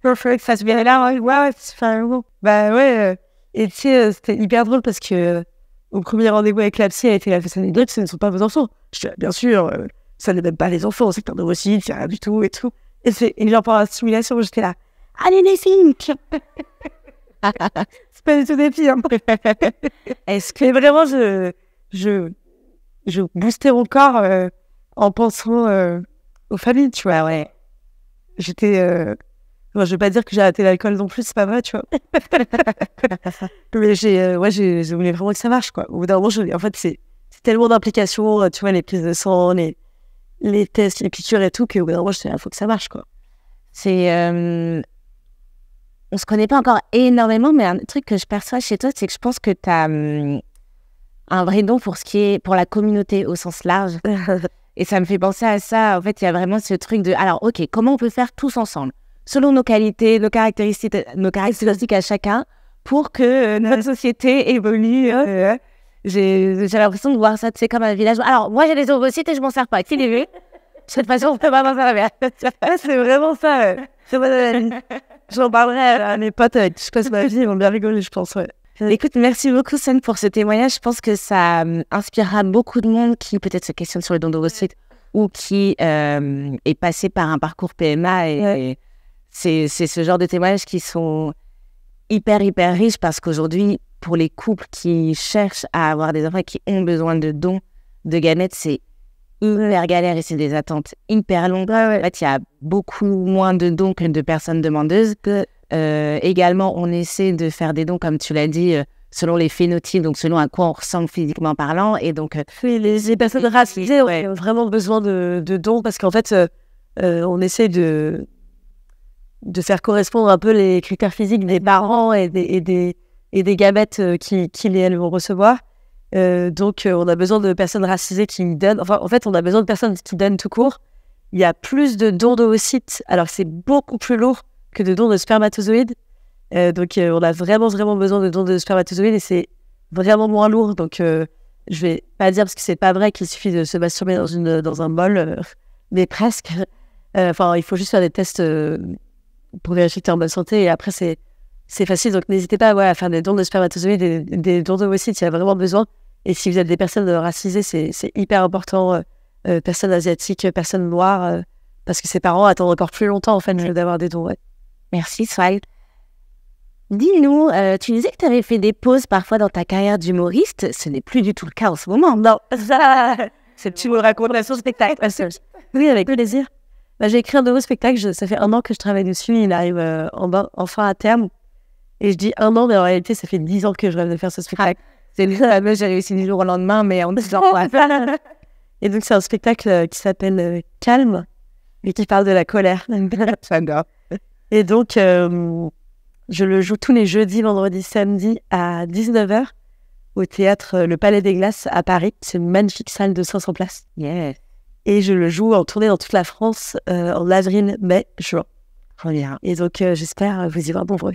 Perfect, ça se vient là, ouais, c'est bon. Ouais, et tu sais, c'était hyper drôle parce que au premier rendez-vous avec la psy, elle était là, cette anecdote, ce ne sont pas vos enfants. Je dis, bien sûr, ça n'est même pas les enfants, c'est un ovocyte, c'est rien du tout et tout. Et genre, pendant la stimulation, j'étais là, allez les filles. C'est pas du tout des filles, hein. Est-ce que vraiment, je boostais mon corps en pensant aux familles, tu vois, ouais. J'étais... Bon, je vais pas dire que j'ai arrêté l'alcool non plus, c'est pas vrai, tu vois. Mais je voulais vraiment que ça marche, quoi. Au bout d'un moment, en fait, c'est tellement d'implications, tu vois, les prises de sang, les tests, les piqûres et tout, qu'au bout d'un moment, il faut que ça marche, quoi. On se connaît pas encore énormément, mais un truc que je perçois chez toi, c'est que je pense que tu as un vrai don pour la communauté au sens large. Et ça me fait penser à ça. En fait, il y a vraiment ce truc de, alors, ok, comment on peut faire tous ensemble, selon nos qualités, nos caractéristiques à chacun, pour que notre société évolue. J'ai l'impression de voir ça, tu sais, comme un village. Alors, moi, j'ai des ovocytes et je m'en sers pas. Qui les veut? De toute façon, on peut pas m'en servir. C'est vraiment ça. C'est moi de la vie. J'en parlerai à mes potes avec qui je passe ma vie. Ils vont bien rigoler, je pense, ouais. Écoute, merci beaucoup, Sun, pour ce témoignage. Je pense que ça inspirera beaucoup de monde qui peut-être se questionne sur le don d'ovocytes ou qui est passé par un parcours PMA. Et c'est ce genre de témoignages qui sont hyper riches parce qu'aujourd'hui, pour les couples qui cherchent à avoir des enfants et qui ont besoin de dons de gamètes, c'est hyper galère et c'est des attentes hyper longues. En fait, il y a beaucoup moins de dons que de personnes demandeuses. Également, on essaie de faire des dons, comme tu l'as dit, selon les phénotypes, donc selon à quoi on ressemble physiquement parlant. Et donc, les personnes racisées ont vraiment besoin de dons parce qu'en fait, on essaie de faire correspondre un peu les critères physiques des parents et des gamètes qu'ils et elles vont recevoir. Donc, on a besoin de personnes racisées qui donnent. Enfin, en fait, on a besoin de personnes qui donnent tout court. Il y a plus de dons d'ovocytes, alors que c'est beaucoup plus lourd que de dons de spermatozoïdes. Donc, on a vraiment, vraiment besoin de dons de spermatozoïdes et c'est vraiment moins lourd. Donc, je vais pas dire parce que c'est pas vrai qu'il suffit de se masturber dans un bol, mais presque. Enfin, il faut juste faire des tests pour vérifier que tu es en bonne santé et après, c'est facile. Donc, n'hésitez pas à faire des dons de spermatozoïdes et des dons d'ovocytes. Il y a vraiment besoin. Et si vous êtes des personnes racisées, c'est hyper important. Personnes asiatiques, personnes noires, parce que ces parents attendent encore plus longtemps en fait d'avoir des dons. Ouais. Merci Swag. Dis-nous, tu disais que tu avais fait des pauses parfois dans ta carrière d'humoriste. Ce n'est plus du tout le cas en ce moment. Non, ça, tu me le racontes sur le spectacle. Oui, avec plaisir. J'ai écrit un nouveau spectacle. Ça fait 1 an que je travaille dessus. Il arrive enfin à terme. Et je dis 1 an, mais en réalité, ça fait 10 ans que je rêve de faire ce spectacle. C'est le j'ai réussi du jour au lendemain, mais on dit Et donc, c'est un spectacle qui s'appelle Calme, et qui parle de la colère. Et donc, je le joue tous les jeudis, vendredis, samedis à 19h au théâtre Le Palais des Glaces à Paris. C'est une magnifique salle de 500 places. Yeah. Et je le joue en tournée dans toute la France en avril, mai, juin. Bien. Et donc, j'espère vous y voir nombreux.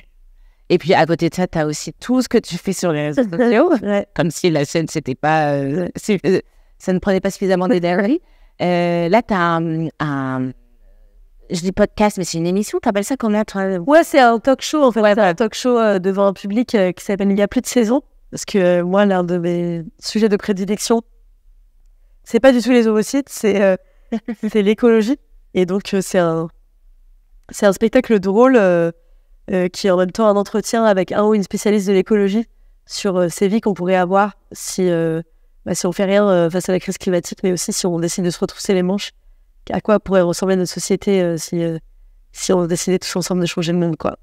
Et puis, à côté de ça, tu as aussi tout ce que tu fais sur les réseaux sociaux. Ouais. Comme si la scène, c'était pas... ça ne prenait pas suffisamment d'énergie. Là, tu as un... Je dis podcast, mais c'est une émission. Tu appelles ça comment toi? Ouais, c'est un talk show, en fait. Ouais, c'est un talk show devant un public qui s'appelle Il y a plus de saison. Parce que moi, l'un de mes sujets de prédilection, c'est pas du tout les ovocytes, c'est l'écologie. Et donc, c'est un spectacle drôle qui est en même temps un entretien avec un ou une spécialiste de l'écologie sur ces vies qu'on pourrait avoir si on fait rien face à la crise climatique, mais aussi si on décide de se retrousser les manches. À quoi pourrait ressembler notre société si on décidait tous ensemble de changer le monde, quoi.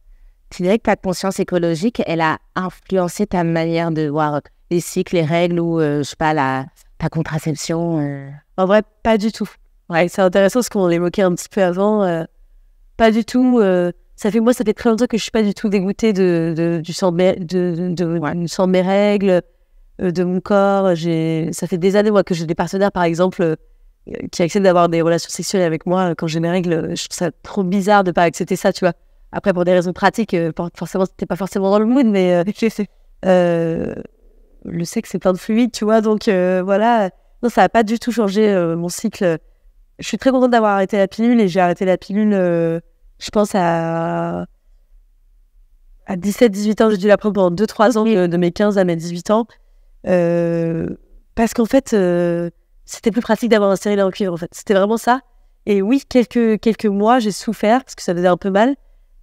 Tu dirais que ta conscience écologique, elle a influencé ta manière de voir les cycles, les règles ou, je sais pas, ta contraception En vrai, pas du tout. Ouais, c'est intéressant parce qu'on l'évoquait un petit peu avant. Pas du tout. Ça fait très longtemps que je suis pas du tout dégoûtée du sang de sang de mes règles, de mon corps. Ça fait des années moi que j'ai des partenaires, par exemple, qui acceptent d'avoir des relations sexuelles avec moi quand j'ai mes règles. Je trouve ça trop bizarre de pas accepter ça, tu vois. Après, pour des raisons pratiques, forcément, c'était pas forcément dans le mood, mais le sexe, c'est plein de fluides, tu vois. Donc, voilà. Non, ça a pas du tout changé mon cycle. Je suis très contente d'avoir arrêté la pilule et j'ai arrêté la pilule, je pense, à 17-18 ans. J'ai dû la prendre pendant 2-3 ans, de mes 15 à mes 18 ans. Parce qu'en fait, c'était plus pratique d'avoir un stérilet en cuivre, en fait. C'était vraiment ça. Et oui, quelques mois, j'ai souffert parce que ça faisait un peu mal.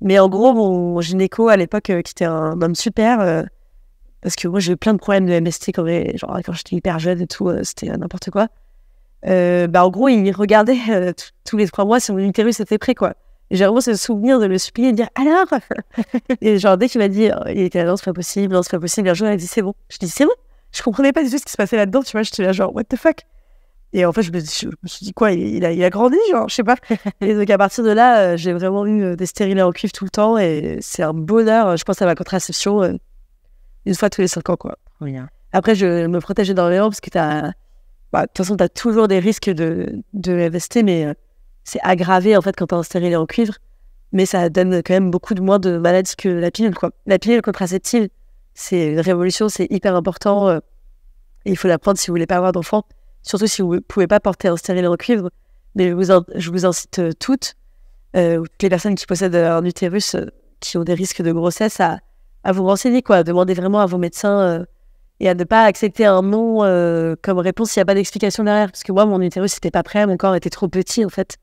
Mais en gros, mon gynéco à l'époque, qui était un homme super, parce que moi, j'ai eu plein de problèmes de MST quand j'étais hyper jeune et tout, c'était n'importe quoi. En gros, il regardait tous les 3 mois si mon utérus était prêt, quoi. Et j'ai vraiment ce souvenir de le supplier et de dire alors. Et genre, dès qu'il m'a dit, il était là, non, c'est pas possible, non, c'est pas possible. Un jour, il a dit, c'est bon. Je dis, c'est bon. Je comprenais pas du tout ce qui se passait là-dedans, tu vois. J'étais là, genre, what the fuck. Et en fait, je me suis dit, quoi, il a grandi, genre, je sais pas. Et donc, à partir de là, j'ai vraiment eu des stérilets en cuivre tout le temps. Et c'est un bonheur, je pense, à ma contraception, une fois tous les 5 ans, quoi. Oui. Après, je me protégeais énormément parce que de toute façon, t'as toujours des risques de MST, mais c'est aggravé, en fait, quand t'as un stérilet en cuivre. Mais ça donne quand même beaucoup de moins de maladies que la pilule, quoi. La pilule contraceptive, c'est une révolution, c'est hyper important. Et il faut la prendre si vous voulez pas avoir d'enfant. Surtout si vous pouvez pas porter un stérilet en cuivre. Mais je vous incite toutes les personnes qui possèdent un utérus qui ont des risques de grossesse à vous renseigner, quoi. Demandez vraiment à vos médecins et à ne pas accepter un non comme réponse s'il n'y a pas d'explication derrière. Parce que moi, mon utérus n'était pas prêt, mon corps était trop petit, en fait.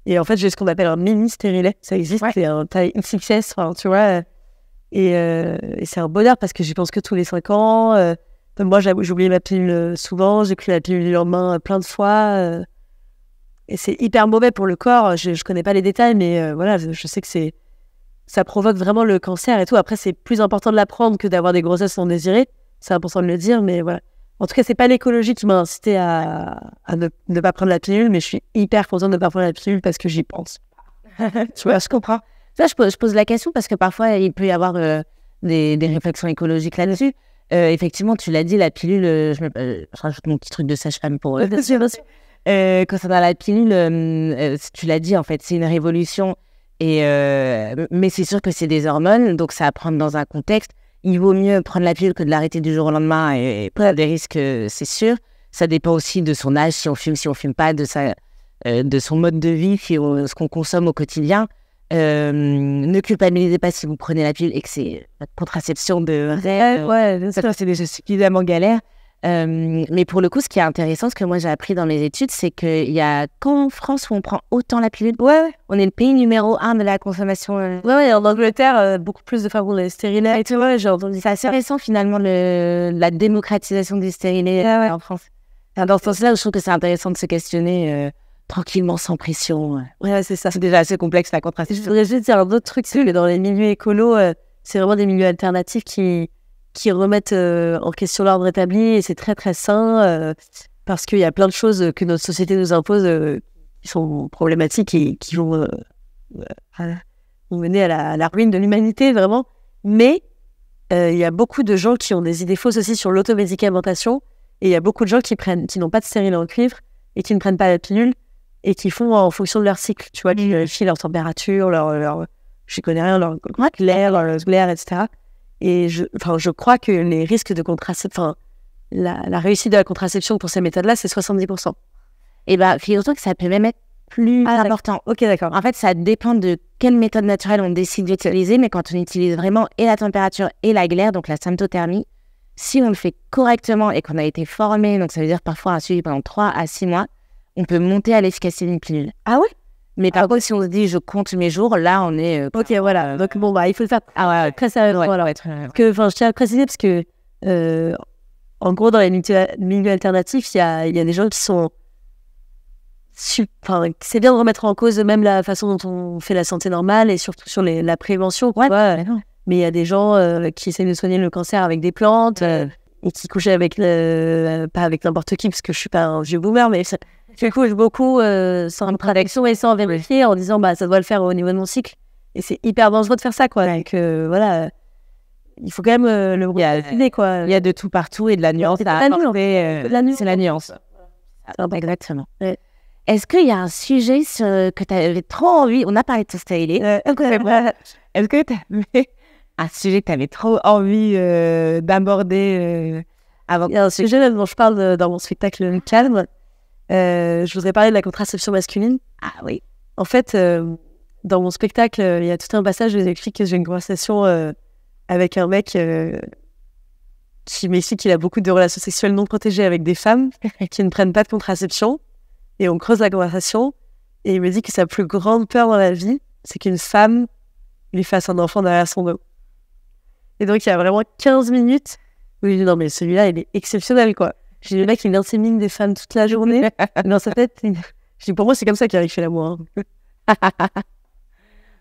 Et en fait, j'ai ce qu'on appelle un mini-stérilet. Ça existe, ouais. C'est un taille XXS, tu vois. Et c'est un bonheur parce que j'y pense que tous les 5 ans. Moi, j'oublie ma pilule souvent, j'ai pris la pilule du lendemain plein de fois. Et c'est hyper mauvais pour le corps. Je connais pas les détails, mais voilà, je sais que ça provoque vraiment le cancer et tout. Après, c'est plus important de l'apprendre que d'avoir des grossesses non désirées. C'est important de le dire, mais voilà. En tout cas, c'est pas l'écologie qui m'a incité à ne pas prendre la pilule, mais je suis hyper contente de ne pas prendre la pilule parce que j'y pense. Tu vois, je comprends. Ça, je pose la question parce que parfois, il peut y avoir des réflexions écologiques là-dessus. Effectivement, tu l'as dit, la pilule, je rajoute mon petit truc de sage-femme pour concernant la pilule, tu l'as dit, en fait, c'est une révolution. Mais c'est sûr que c'est des hormones, donc ça à prendre dans un contexte. Il vaut mieux prendre la pilule que de l'arrêter du jour au lendemain et prendre des risques, c'est sûr. Ça dépend aussi de son âge, si on fume pas, de son mode de vie, ce qu'on consomme au quotidien. Ne culpabilisez pas si vous prenez la pilule et que c'est votre contraception de rêve. C'est déjà suffisamment galère. Mais pour le coup, ce qui est intéressant, ce que moi j'ai appris dans mes études, c'est qu'il y a qu'en France où on prend autant la pilule. On est le pays numéro 1 de la consommation. En Angleterre, beaucoup plus de femmes ont les stérilets et tout. J'ai entendu. C'est assez récent finalement la démocratisation des stérilets en France. Dans ce sens-là, je trouve que c'est intéressant de se questionner tranquillement, sans pression. C'est ça. C'est déjà assez complexe la contraception. Je voudrais juste dire un autre truc, c'est que dans les milieux écolos, c'est vraiment des milieux alternatifs qui remettent en question l'ordre établi, et c'est très très sain parce qu'il y a plein de choses que notre société nous impose qui sont problématiques et qui vont mener à la ruine de l'humanité, vraiment. Mais il y a beaucoup de gens qui ont des idées fausses aussi sur l'automédicamentation, et il y a beaucoup de gens qui n'ont pas de stérilet en cuivre et qui ne prennent pas la pilule et qui font en fonction de leur cycle, tu vois, qui vérifient leur température, je connais rien, leur glaire, etc. Et je crois que les risques de contraception, la réussite de la contraception pour ces méthodes-là, c'est 70%. Et figure-toi que ça peut même être plus important. Ok, d'accord. En fait, ça dépend de quelle méthode naturelle on décide d'utiliser, mais quand on utilise vraiment et la température et la glaire, donc la symptothermie, si on le fait correctement et qu'on a été formé, donc ça veut dire parfois un suivi pendant 3 à 6 mois, on peut monter à l'efficacité d'une pilule. Ah ouais? Mais par contre, si on se dit je compte mes jours, là on est. Ok, voilà. Donc il faut le faire. Très sérieux. Voilà. Je tiens à préciser parce que, en gros, dans les milieux alternatifs, il y a des gens qui sont. C'est bien de remettre en cause même la façon dont on fait la santé normale et surtout sur la prévention. Mais il y a des gens qui essayent de soigner le cancer avec des plantes et qui couchent avec pas avec n'importe qui, parce que je suis pas un vieux boomer, mais je couche beaucoup sans protection et sans vérifier, en disant ça doit le faire au niveau de mon cycle. Et c'est hyper dangereux de faire ça, quoi. Donc voilà, il faut quand même le regarder, quoi. Il y a de tout partout et de la nuance. C'est la nuance. Exactement. Ouais. Est-ce qu'il y a un sujet que tu avais trop envie? On a parlé de ce stylé. Est-ce que tu avais un sujet que tu avais trop envie d'aborder avant? Il y a un sujet dont je parle dans mon spectacle Calme. Je voudrais parler de la contraception masculine. Ah oui. En fait, dans mon spectacle, il y a tout un passage où j'explique que j'ai une conversation avec un mec qui m'explique qu'il a beaucoup de relations sexuelles non protégées avec des femmes qui ne prennent pas de contraception. Et on creuse la conversation et il me dit que sa plus grande peur dans la vie, c'est qu'une femme lui fasse un enfant derrière son dos. Et donc il y a vraiment 15 minutes où je dis non mais celui-là il est exceptionnel, quoi. J'ai le mec il insémine des femmes toute la journée dans sa tête. Je dis pour moi c'est comme ça qu'il fait l'amour.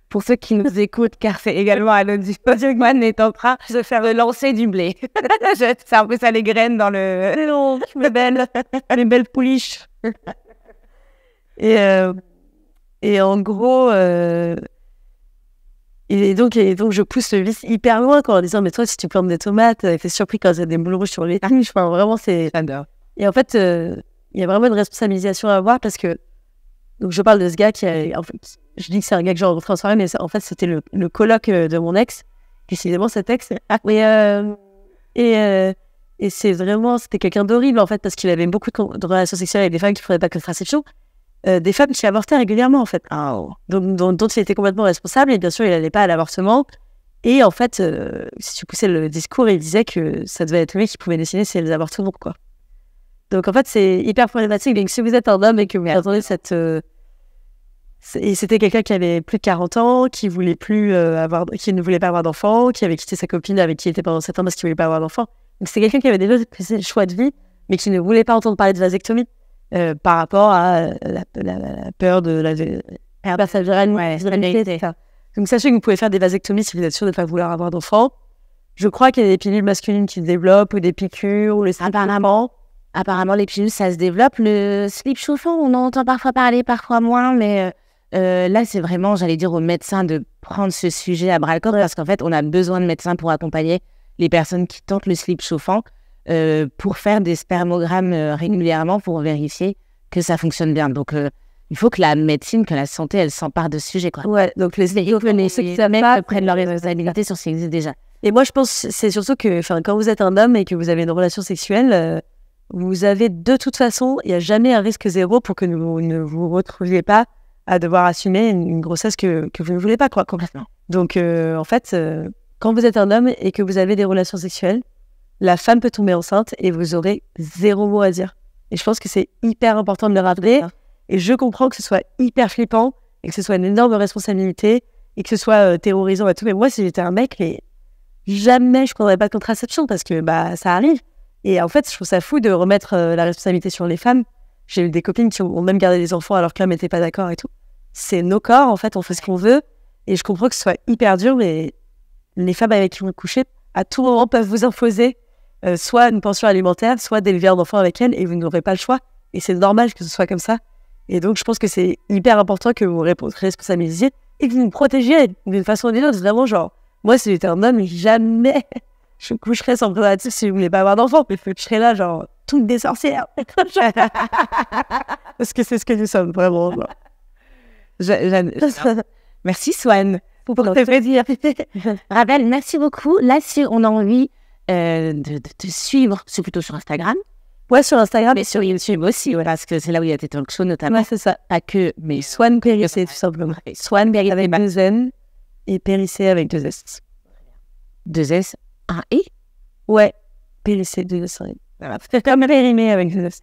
Pour ceux qui nous écoutent, car c'est également Alonzi Podiumman est en train de faire le lancer du blé. C'est un peu ça les graines dans le. Non, mes belles pouliches. Et en gros, et donc je pousse le vice hyper loin, quoi, en disant mais toi si tu plantes des tomates, t'es surpris quand il y a des boules rouges sur les tiges. Enfin vraiment c'est. Et en fait, il y a vraiment une responsabilisation à avoir parce que donc je parle de ce gars qui a, en fait, je dis que c'est un gars que j'ai rencontré en soirée, mais en fait c'était le coloc de mon ex, précisément cet ex. Et c'est vraiment, c'était quelqu'un d'horrible en fait, parce qu'il avait beaucoup de relations sexuelles avec des femmes qui ne prenaient pas de contraception, des femmes qui avortaient régulièrement en fait, dont il était complètement responsable, et bien sûr il n'allait pas à l'avortement. Et en fait, si tu poussais le discours, il disait que ça devait être lui qui pouvait décider si elles avortaient ou non, quoi. Donc en fait c'est hyper problématique. Donc si vous êtes un homme et que vous attendez et c'était quelqu'un qui avait plus de 40 ans, qui ne voulait pas avoir d'enfants, qui avait quitté sa copine avec qui il était pendant 7 ans parce qu'il ne voulait pas avoir d'enfants. Donc c'est quelqu'un qui avait déjà fait le choix de vie, mais qui ne voulait pas entendre parler de vasectomie par rapport à la peur de la passage virale. Donc sachez que vous pouvez faire des vasectomies si vous êtes sûr de ne pas vouloir avoir d'enfants. Je crois qu'il y a des pilules masculines qui se développent, ou des piqûres, ou les Apparemment, les pilules, ça se développe. Le slip chauffant, on en entend parfois parler, parfois moins, mais là, c'est vraiment, j'allais dire aux médecins de prendre ce sujet à bras-le-corps, parce qu'en fait, on a besoin de médecins pour accompagner les personnes qui tentent le slip chauffant pour faire des spermogrammes régulièrement pour vérifier que ça fonctionne bien. Donc, il faut que la médecine, que la santé, elle s'empare de ce sujet, quoi. Ouais, donc les ceux qui savent pas prennent leur responsabilité sur ce qui existe déjà. Et moi, je pense que c'est surtout que quand vous êtes un homme et que vous avez une relation sexuelle, vous avez de toute façon, il n'y a jamais un risque zéro pour que vous ne vous retrouviez pas à devoir assumer une grossesse que vous ne voulez pas, quoi, complètement. Donc, en fait, quand vous êtes un homme et que vous avez des relations sexuelles, la femme peut tomber enceinte et vous aurez 0 mot à dire. Et je pense que c'est hyper important de le rappeler. Et je comprends que ce soit hyper flippant et que ce soit une énorme responsabilité et que ce soit terrorisant et tout. Mais moi, si j'étais un mec, jamais je prendrais pas de contraception parce que ça arrive. Et en fait, je trouve ça fou de remettre la responsabilité sur les femmes. J'ai eu des copines qui ont même gardé des enfants alors que l'homme n'était pas d'accord et tout. C'est nos corps, en fait, on fait ce qu'on veut. Et je comprends que ce soit hyper dur, mais les femmes avec qui vous couchez, à tout moment, peuvent vous imposer soit une pension alimentaire, soit d'élever un enfant avec elles, et vous n'aurez pas le choix. Et c'est normal que ce soit comme ça. Et donc, je pense que c'est hyper important que vous responsabilisiez et que vous nous protégiez d'une façon ou d'une autre. Vraiment, genre, moi, si j'étais un homme, jamais je coucherais sans préservatif si je voulais pas avoir d'enfant. Mais je serais là, genre, toutes des sorcières. Parce que c'est ce que nous sommes, vraiment. Merci, Swan. Pour te plaisir. Ravel, merci beaucoup. Là, si on a envie de te suivre, c'est plutôt sur Instagram. Ouais, sur Instagram. Mais sur YouTube aussi, parce que c'est là où il y a tes talk shows notamment. Ouais, c'est ça. Pas que, mais Swan Périssé, tout simplement. Swan Périssé avec 2 N et Périssé avec 2 S. 2 S, 1 E. Ouais, Périssé, 2 S. Voilà. C'est comme périmé avec 2 S.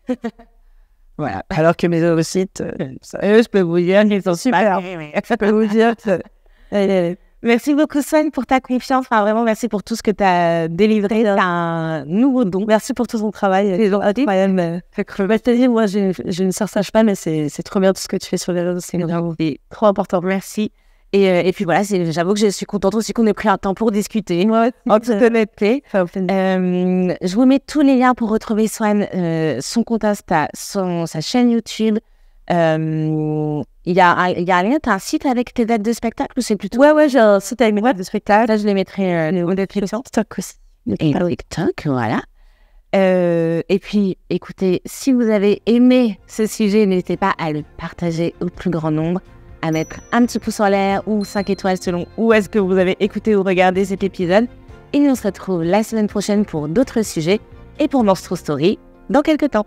Voilà. Alors que mes autres sites, je peux vous dire qu'ils sont super. Je peux vous dire que... Allez. Merci beaucoup, Swan, pour ta confiance. Enfin, vraiment, merci pour tout ce que tu as délivré. C'est un nouveau don. Merci pour tout ton travail. C'est incroyable. Moi, j'ai une sœur sage-femme, mais c'est trop bien tout ce que tu fais sur les réseaux. C'est trop important. Merci. Et puis voilà, j'avoue que je suis contente aussi qu'on ait pris un temps pour discuter. Ouais, en toute honnêteté. Je vous mets tous les liens pour retrouver Swan, son compte Insta, sa chaîne YouTube. Il y a un lien, t'as un site avec tes dates de spectacle ou c'est plutôt... Ouais, j'ai un site avec mes dates de spectacle. Ça, je les mettrai en description. TikTok aussi. Et TikTok, voilà. Et puis, écoutez, si vous avez aimé ce sujet, n'hésitez pas à le partager au plus grand nombre, à mettre un petit pouce en l'air ou 5 étoiles selon où est-ce que vous avez écouté ou regardé cet épisode. Et nous on se retrouve la semaine prochaine pour d'autres sujets et pour Monstro Story dans quelques temps.